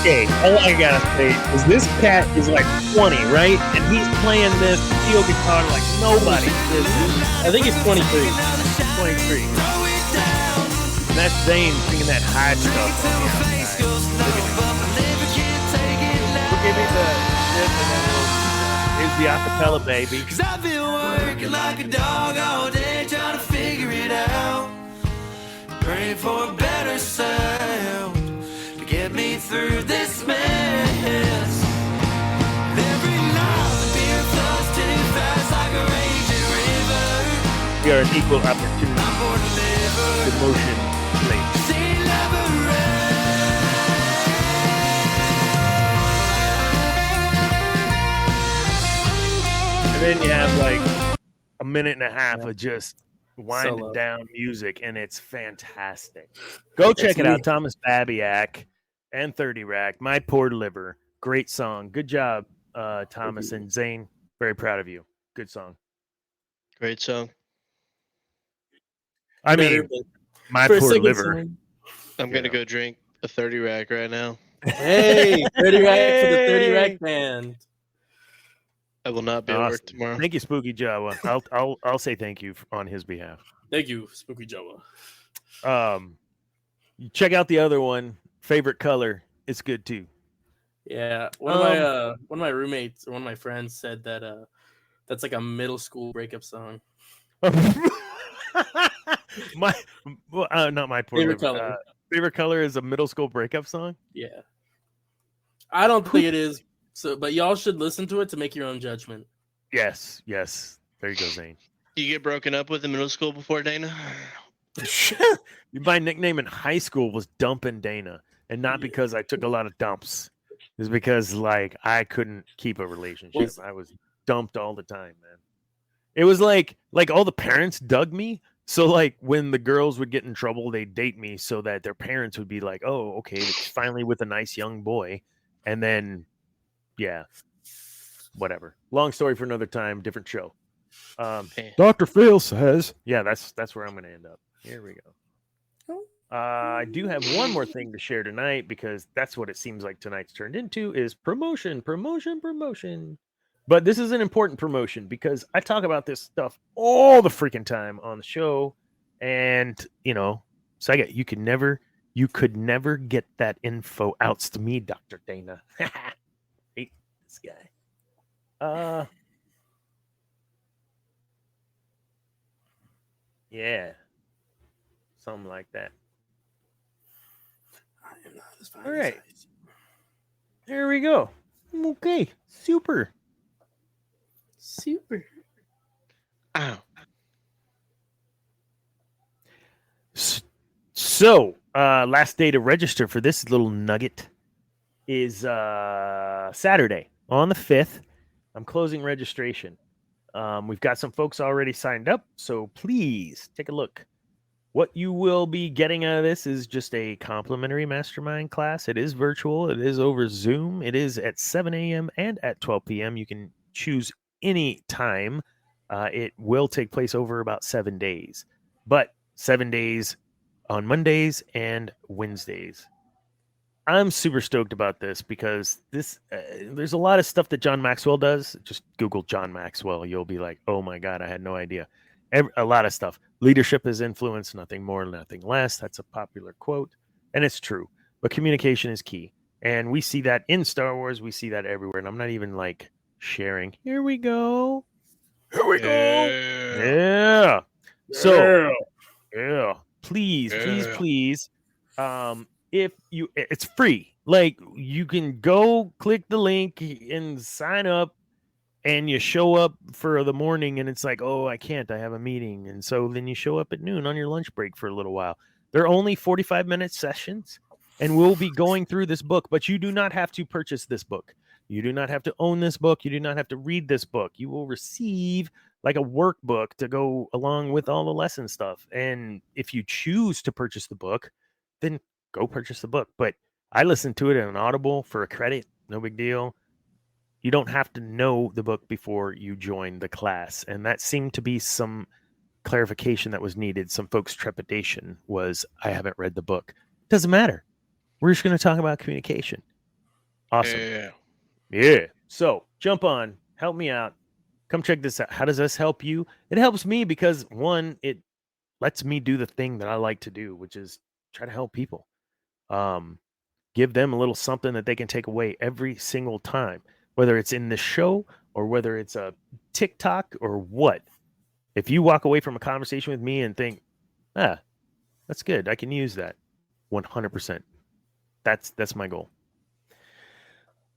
Speaker 1: Okay, all I gotta say is this cat is like 20, right? And he's playing this steel guitar like nobody.
Speaker 3: I think he's 23.
Speaker 1: 23. And that's Zane singing that high stuff on the outside. Look at me here's the acapella, baby.
Speaker 11: Cause I've been working like a dog all day trying to figure it out. Praying for a better sound to get me through this mess. Every night the beer flows too fast like a raging river.
Speaker 1: We are an equal opportunity promotion place. And then you have like a minute and a half of just winding down music, and it's fantastic. Go check it out. Thomas Babiak and 30 Rack, My Poor Liver. Great song. Good job, Thomas and Zane. Very proud of you. Good song.
Speaker 2: Great song.
Speaker 1: I mean, My Poor Liver.
Speaker 2: I'm going to go drink a 30 Rack right now.
Speaker 3: Hey, 30 Rack for the 30 Rack band.
Speaker 2: I will not be at work tomorrow.
Speaker 1: Thank you, SpookyJawa. I'll say thank you on his behalf.
Speaker 3: Thank you, SpookyJawa.
Speaker 1: You check out the other one, Favorite Color. It's good too.
Speaker 3: Yeah, one of my roommates or one of my friends said that that's like a middle school breakup song.
Speaker 1: Not My Poor
Speaker 3: Favorite
Speaker 1: Liver.
Speaker 3: Color.
Speaker 1: Favorite Color is a middle school breakup song.
Speaker 3: Yeah, I don't think it is. So, but y'all should listen to it to make your own judgment.
Speaker 1: Yes. There you go, Zane.
Speaker 2: You get broken up with in middle school before, Dana?
Speaker 1: My nickname in high school was Dumpin' Dana, and not because I took a lot of dumps. It's because like I couldn't keep a relationship. I was dumped all the time, man. It was like all the parents dug me. So like when the girls would get in trouble, they'd date me so that their parents would be like, "Oh, okay, it's finally with a nice young boy," and then. Yeah, whatever. Long story for another time, different show. Dr. Phil says, yeah, that's where I'm going to end up. Here we go. I do have one more thing to share tonight because that's what it seems like tonight's turned into is promotion. But this is an important promotion because I talk about this stuff all the freaking time on the show, and so you could never get that info out to me, Dr. Dana. This guy. Yeah. Something like that.
Speaker 3: I am not as fine.
Speaker 1: All right. There we go. Okay. Super.
Speaker 2: Ow.
Speaker 1: So, last day to register for this little nugget is Saturday on the 5th. I'm closing registration. We've got some folks already signed up, so please take a look. What you will be getting out of this is just a complimentary mastermind class. It is virtual. It is over Zoom. It is at 7 a.m. and at 12 p.m. You can choose any time. It will take place over about 7 days, but 7 days on Mondays and Wednesdays. I'm super stoked about this because there's a lot of stuff that John Maxwell does. Just Google John Maxwell. You'll be like, oh my God, I had no idea. A lot of stuff. Leadership is influence, nothing more, nothing less. That's a popular quote. And it's true. But communication is key. And we see that in Star Wars. We see that everywhere. And I'm not even like sharing. Here we go. Yeah. So, yeah. Please. It's free. Like you can go click the link and sign up and you show up for the morning and it's like, oh, I can't, I have a meeting. And so then you show up at noon on your lunch break for a little while. They're only 45-minute sessions and we'll be going through this book, but you do not have to purchase this book. You do not have to own this book. You do not have to read this book. You will receive like a workbook to go along with all the lesson stuff. And if you choose to purchase the book, then go purchase the book. But I listened to it in an Audible for a credit. No big deal. You don't have to know the book before you join the class. And that seemed to be some clarification that was needed. Some folks' trepidation was, I haven't read the book. Doesn't matter. We're just going to talk about communication. Awesome. Yeah. So jump on, help me out. Come check this out. How does this help you? It helps me because one, it lets me do the thing that I like to do, which is try to help people. Give them a little something that they can take away every single time, whether it's in the show or whether it's a TikTok or what. If you walk away from a conversation with me and think, that's good, I can use that 100%. That's my goal.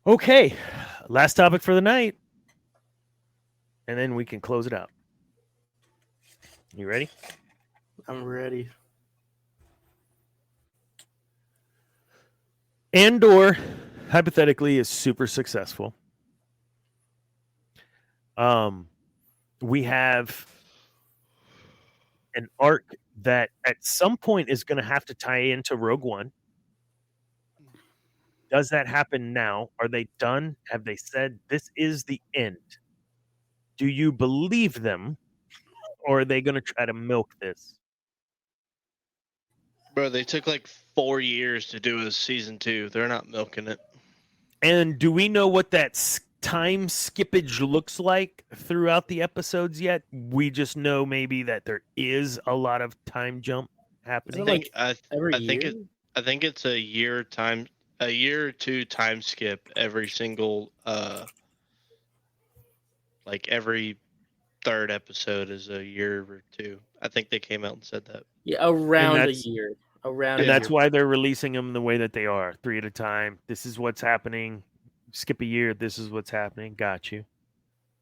Speaker 1: Okay, last topic for the night, and then we can close it out. You ready?
Speaker 3: I'm ready.
Speaker 1: Andor, hypothetically, is super successful. We have an arc that at some point is going to have to tie into Rogue One. Does that happen now? Are they done? Have they said this is the end? Do you believe them? Or are they going to try to milk this?
Speaker 2: Bro, they took like 4 years to do a season 2. They're not milking it.
Speaker 1: And do we know what that time skippage looks like throughout the episodes yet? We just know maybe that there is a lot of time jump happening.
Speaker 2: I think it's a year or two time skip every single like every third episode is a year or two. I think they came out and said that.
Speaker 3: Yeah, around a year.
Speaker 1: And that's why they're releasing them the way that they are, 3 at a time. This is what's happening. Skip a year. This is what's happening. Got you.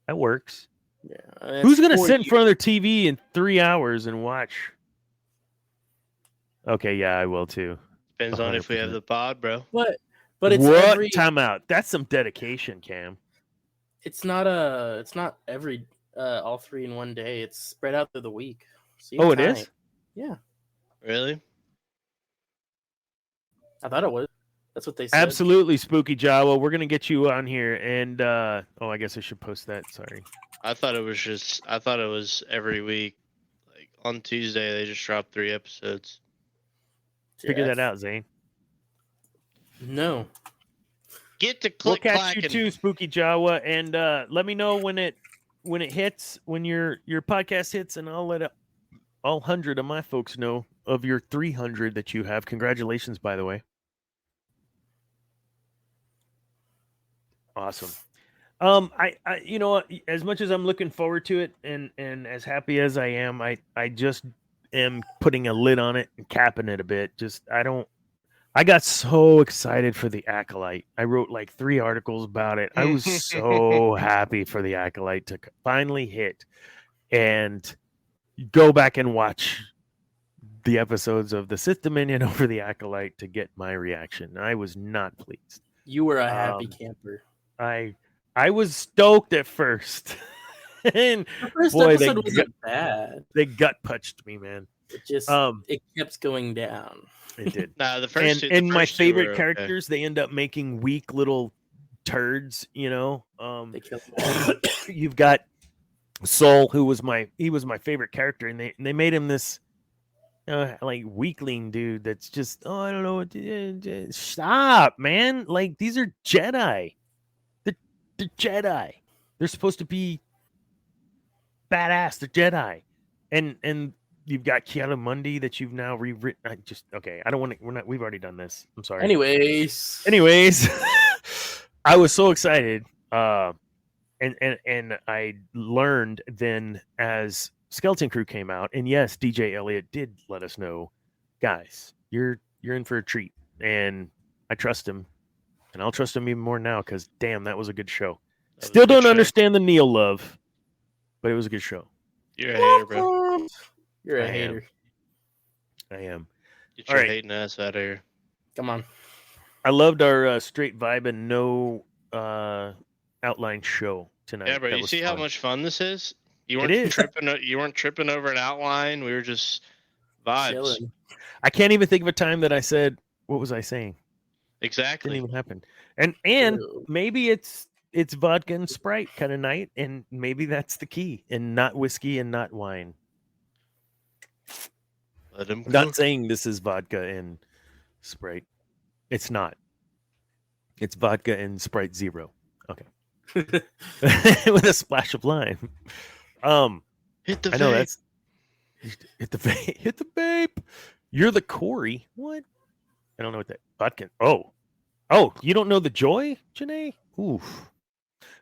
Speaker 1: That works.
Speaker 3: Yeah.
Speaker 1: Who's going to sit in front of their TV in 3 hours and watch? Okay, yeah, I will too.
Speaker 2: Depends 100%. On if we have the pod, bro.
Speaker 3: But it's
Speaker 1: what time out? That's some dedication, Cam.
Speaker 3: It's not every all 3 in one day. It's spread out through the week.
Speaker 1: So it is?
Speaker 3: Yeah.
Speaker 2: Really?
Speaker 3: I thought it was. That's what they said.
Speaker 1: Absolutely, SpookyJawa. We're gonna get you on here, and I guess I should post that. Sorry.
Speaker 2: I thought it was every week. Like on Tuesday, they just dropped 3 episodes.
Speaker 1: Figure that out, Zane.
Speaker 3: No.
Speaker 2: Get to click.
Speaker 1: We'll catch you too, SpookyJawa, and let me know when it hits, when your podcast hits, and I'll let all 100 of my folks know of your 300 that you have. Congratulations, by the way. Awesome. I you know, as much as I'm looking forward to it and as happy as I am, I just am putting a lid on it and capping it a bit. I got so excited for the Acolyte. I wrote like 3 articles about it. I was so happy for the Acolyte to finally hit, and go back and watch the episodes of the Sith Dominion over the Acolyte to get my reaction. I was not pleased.
Speaker 3: You were a happy camper.
Speaker 1: I was stoked at first. And
Speaker 3: the first episode wasn't bad.
Speaker 1: They gut punched me, man.
Speaker 3: It just it kept going down.
Speaker 1: It did.
Speaker 2: The first
Speaker 1: and my favorite characters, they end up making weak little turds, you know.
Speaker 3: They killed them.
Speaker 1: You've got Soul, who was my favorite character, and they made him this like weakling dude that's just I don't know. Stop, man! Like these are Jedi. They're Jedi. They're supposed to be badass. They're Jedi, and you've got Keanu Mundi that you've now rewritten. I don't want to. We've already done this. I'm sorry.
Speaker 3: Anyways,
Speaker 1: I was so excited. And I learned then as Skeleton Crew came out, and yes, DJ Elliott did let us know, guys, you're in for a treat, and I trust him, and I'll trust him even more now because damn, that was a good show. Still don't understand the Neil love, but it was a good show.
Speaker 2: You're a hater, bro.
Speaker 3: You're a hater.
Speaker 1: I am.
Speaker 2: Get your hating ass out of here.
Speaker 3: Come on.
Speaker 1: I loved our straight vibe and no outline show tonight.
Speaker 2: Yeah, bro. You see how much fun this is? You weren't tripping over an outline. We were just vibes.
Speaker 3: Chilling.
Speaker 1: I can't even think of a time that I said, what was I saying?
Speaker 2: Exactly.
Speaker 1: Didn't even happen. And maybe it's vodka and Sprite kind of night, and maybe that's the key, and not whiskey and not wine. I'm not saying this is vodka and Sprite. It's not. It's vodka and Sprite Zero. Okay. With a splash of lime.
Speaker 2: Hit the
Speaker 1: I know
Speaker 2: vape.
Speaker 1: that's hit the vape. Hit the vape. You're the Corey. What? I don't know what that vodka. Oh, you don't know the Joy, Janae? Oof.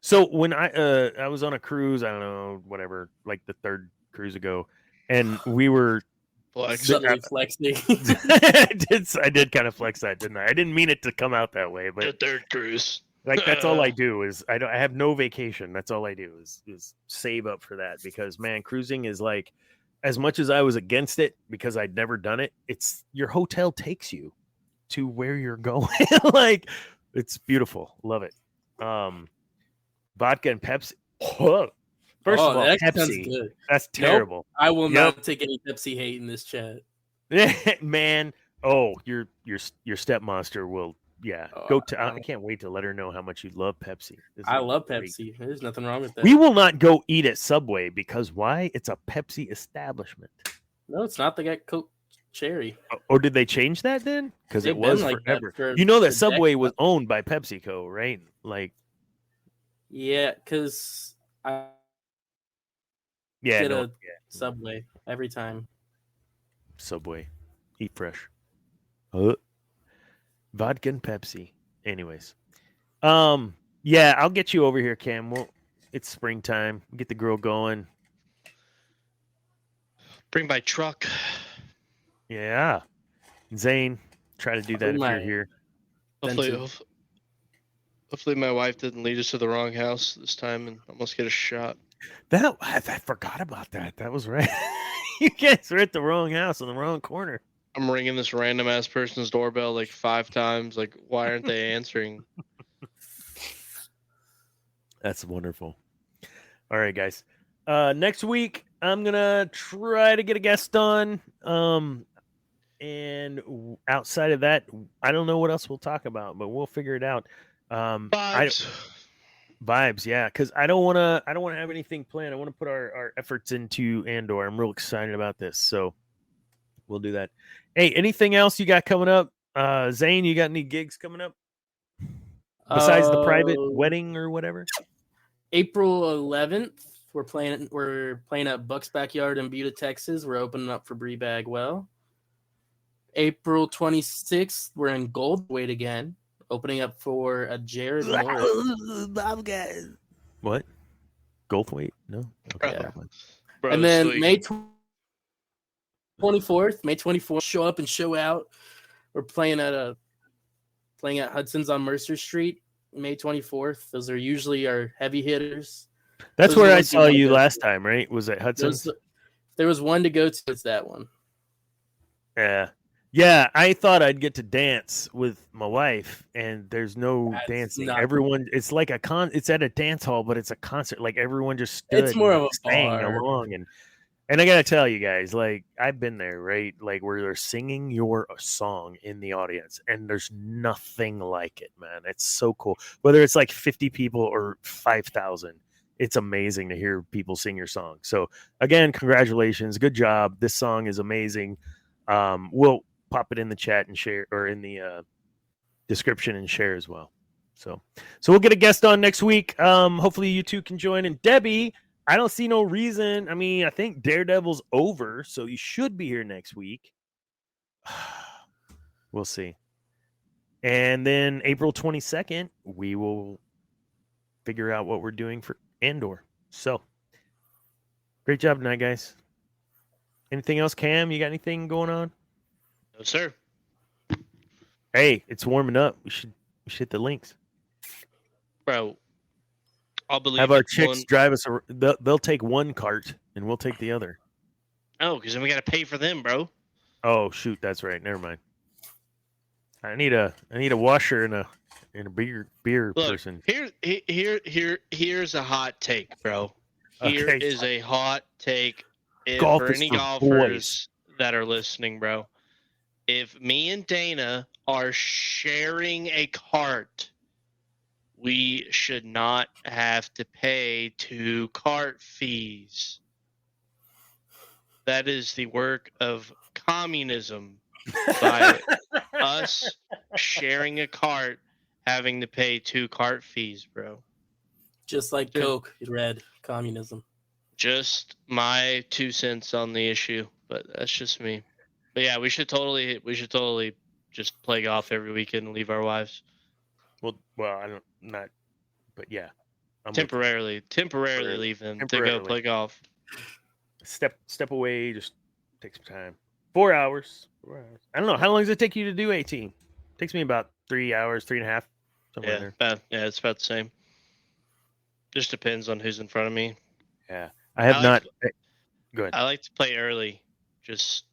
Speaker 1: So when I was on a cruise, I don't know, whatever, like the third cruise ago, and we were
Speaker 3: Suddenly flexing.
Speaker 1: I did kind of flex that, didn't I? I didn't mean it to come out that way, but
Speaker 2: The third cruise.
Speaker 1: like that's all I do is I have no vacation. That's all I do is save up for that because man, cruising is like as much as I was against it because I'd never done it, it's your hotel takes you to where you're going. Like it's beautiful. Love it. Vodka and Pepsi. Whoa. First of all,
Speaker 3: that sounds
Speaker 1: Pepsi.
Speaker 3: good.
Speaker 1: That's terrible.
Speaker 3: Nope, I will not take any Pepsi hate in this chat.
Speaker 1: Man, your step monster will go to. I can't wait to let her know how much you love Pepsi.
Speaker 3: I love Pepsi. There's nothing wrong with that.
Speaker 1: We will not go eat at Subway because why? It's a Pepsi establishment.
Speaker 3: No, it's not. They got Coke Cherry.
Speaker 1: Or did they change that then? Because it was like forever. You know that Subway was owned by PepsiCo, right? Like,
Speaker 3: yeah, because I get a Subway every time.
Speaker 1: Subway, eat fresh. Vodka and Pepsi. Anyways, yeah, I'll get you over here, Cam. It's springtime. Get the grill going.
Speaker 2: Bring my truck.
Speaker 1: Yeah, Zane, try to do that if you're here.
Speaker 2: Hopefully my wife didn't lead us to the wrong house this time and almost get a shot.
Speaker 1: I forgot about that. That was right. You guys are at the wrong house on the wrong corner.
Speaker 2: I'm ringing this random ass person's doorbell like 5 times. Like, why aren't they answering?
Speaker 1: That's wonderful. All right, guys. Next week, I'm gonna try to get a guest on. And outside of that, I don't know what else we'll talk about, but we'll figure it out. Vibes, yeah, because I don't want to have anything planned. I want to put our efforts into Andor. I'm real excited about this, so we'll do that. Hey, anything else you got coming up? Zane, you got any gigs coming up besides the private wedding or whatever?
Speaker 3: April 11th, we're playing at Buck's Backyard in Buda, Texas. We're opening up for Bree Bagwell. April 26th, we're in Goldthwait again, opening up for a Jared Morris.
Speaker 1: What? Goldthwait? No. Okay.
Speaker 3: Yeah. And then May 24th, show up and show out. We're playing at Hudson's on Mercer Street, May 24th. Those are usually our heavy hitters.
Speaker 1: That's where I saw you last time, right? Was it Hudson's?
Speaker 3: There was one to go to. It's that one.
Speaker 1: Yeah. Yeah, I thought I'd get to dance with my wife, and there's no dancing. Everyone, it's like it's at a dance hall, but it's a concert. Like everyone just stood.
Speaker 3: It's more of a
Speaker 1: sang
Speaker 3: bar.
Speaker 1: along, and I gotta tell you guys, like I've been there, right? Like where they're singing your song in the audience, and there's nothing like it, man. It's so cool. Whether it's like 50 people or 5,000, it's amazing to hear people sing your song. So again, congratulations, good job. This song is amazing. We'll pop it in the chat and share, or in the description and share as well. So we'll get a guest on next week. Hopefully you two can join. And Debbie, I don't see no reason. I mean, I think Daredevil's over, so you should be here next week. We'll see. And then April 22nd, we will figure out what we're doing for Andor. So great job tonight, guys. Anything else, Cam? You got anything going on?
Speaker 2: No, sir.
Speaker 1: Hey, it's warming up. We should hit the links,
Speaker 2: bro. I'll believe.
Speaker 1: Have our chicks drive us. They'll take one cart and we'll take the other.
Speaker 2: Oh, because then we got to pay for them, bro.
Speaker 1: Oh shoot, that's right. Never mind. I need a washer and a beer
Speaker 2: Look,
Speaker 1: person.
Speaker 2: Here's a hot take, bro. Here is a hot take
Speaker 1: Golf
Speaker 2: for
Speaker 1: is
Speaker 2: any
Speaker 1: for
Speaker 2: golfers that are listening, bro. If me and Dana are sharing a cart, we should not have to pay 2 cart fees. That is the work of communism by us sharing a cart, having to pay 2 cart fees, bro.
Speaker 3: Just like Coke, Red, communism.
Speaker 2: Just my 2 cents on the issue, but that's just me. But yeah, we should totally just play golf every weekend and leave our wives.
Speaker 1: Well, I don't not, but yeah, I'm
Speaker 2: temporarily leave them to go play golf.
Speaker 1: Step away, just take some time. 4 hours. 4 hours. I don't know. How long does it take you to do 18? Takes me about 3 hours, 3.5.
Speaker 2: Yeah, it's about the same. Just depends on who's in front of me.
Speaker 1: Yeah, I have not. Go ahead.
Speaker 2: I like to play early. Just.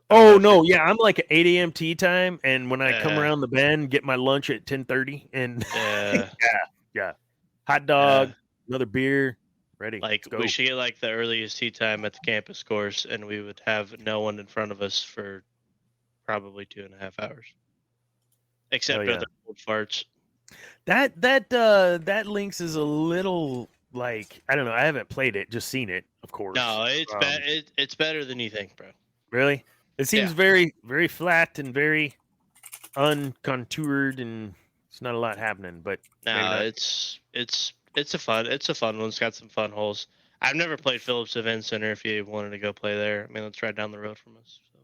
Speaker 1: Oh no, yeah, I'm like at 8 a.m. tea time, and when I come around the bend, get my lunch at 10:30, and yeah, hot dog, another beer, ready.
Speaker 2: Like we should get like the earliest tea time at the campus course, and we would have no one in front of us for probably 2.5 hours, except for the old farts.
Speaker 1: That Lynx is a little like, I don't know. I haven't played it, just seen it, of course.
Speaker 2: No, it's better than you think, bro.
Speaker 1: Really? It seems very, very flat and very uncontoured, and it's not a lot happening. But
Speaker 2: no, it's a fun one. It's got some fun holes. I've never played Phillips Event Center. If you wanted to go play there, I mean, it's right down the road from us. So.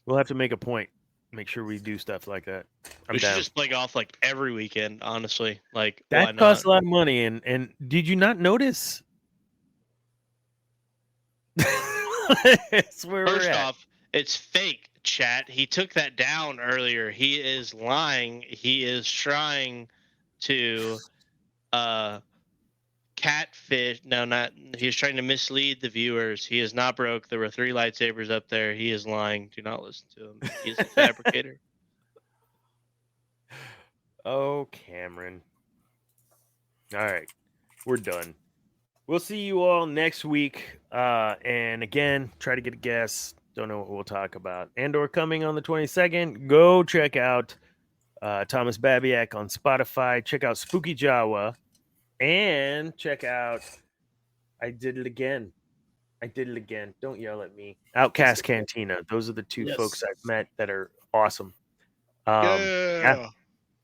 Speaker 1: We'll have to make a point. Make sure we do stuff like that.
Speaker 2: We should just play golf like every weekend. Honestly, like
Speaker 1: that costs a lot of money. And did you not notice? That's where
Speaker 2: First
Speaker 1: we're at.
Speaker 2: off, it's fake, chat. He took that down earlier. He is lying. He is trying to catfish. No, not. He's trying to mislead the viewers. He is not broke. There were 3 lightsabers up there. He is lying. Do not listen to him. He is a fabricator.
Speaker 1: Oh, Cameron. All right. We're done. We'll see you all next week. And again, try to get a guest. Don't know what we'll talk about. Andor coming on the 22nd. Go check out Thomas Babiak on Spotify. Check out SpookyJawa. And check out I Did It Again. Don't yell at me. Outcast Cantina. Those are the 2 folks I've met that are awesome. Yeah.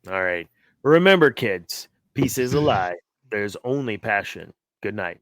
Speaker 1: All right. Remember, kids, peace is a lie. There's only passion. Good night.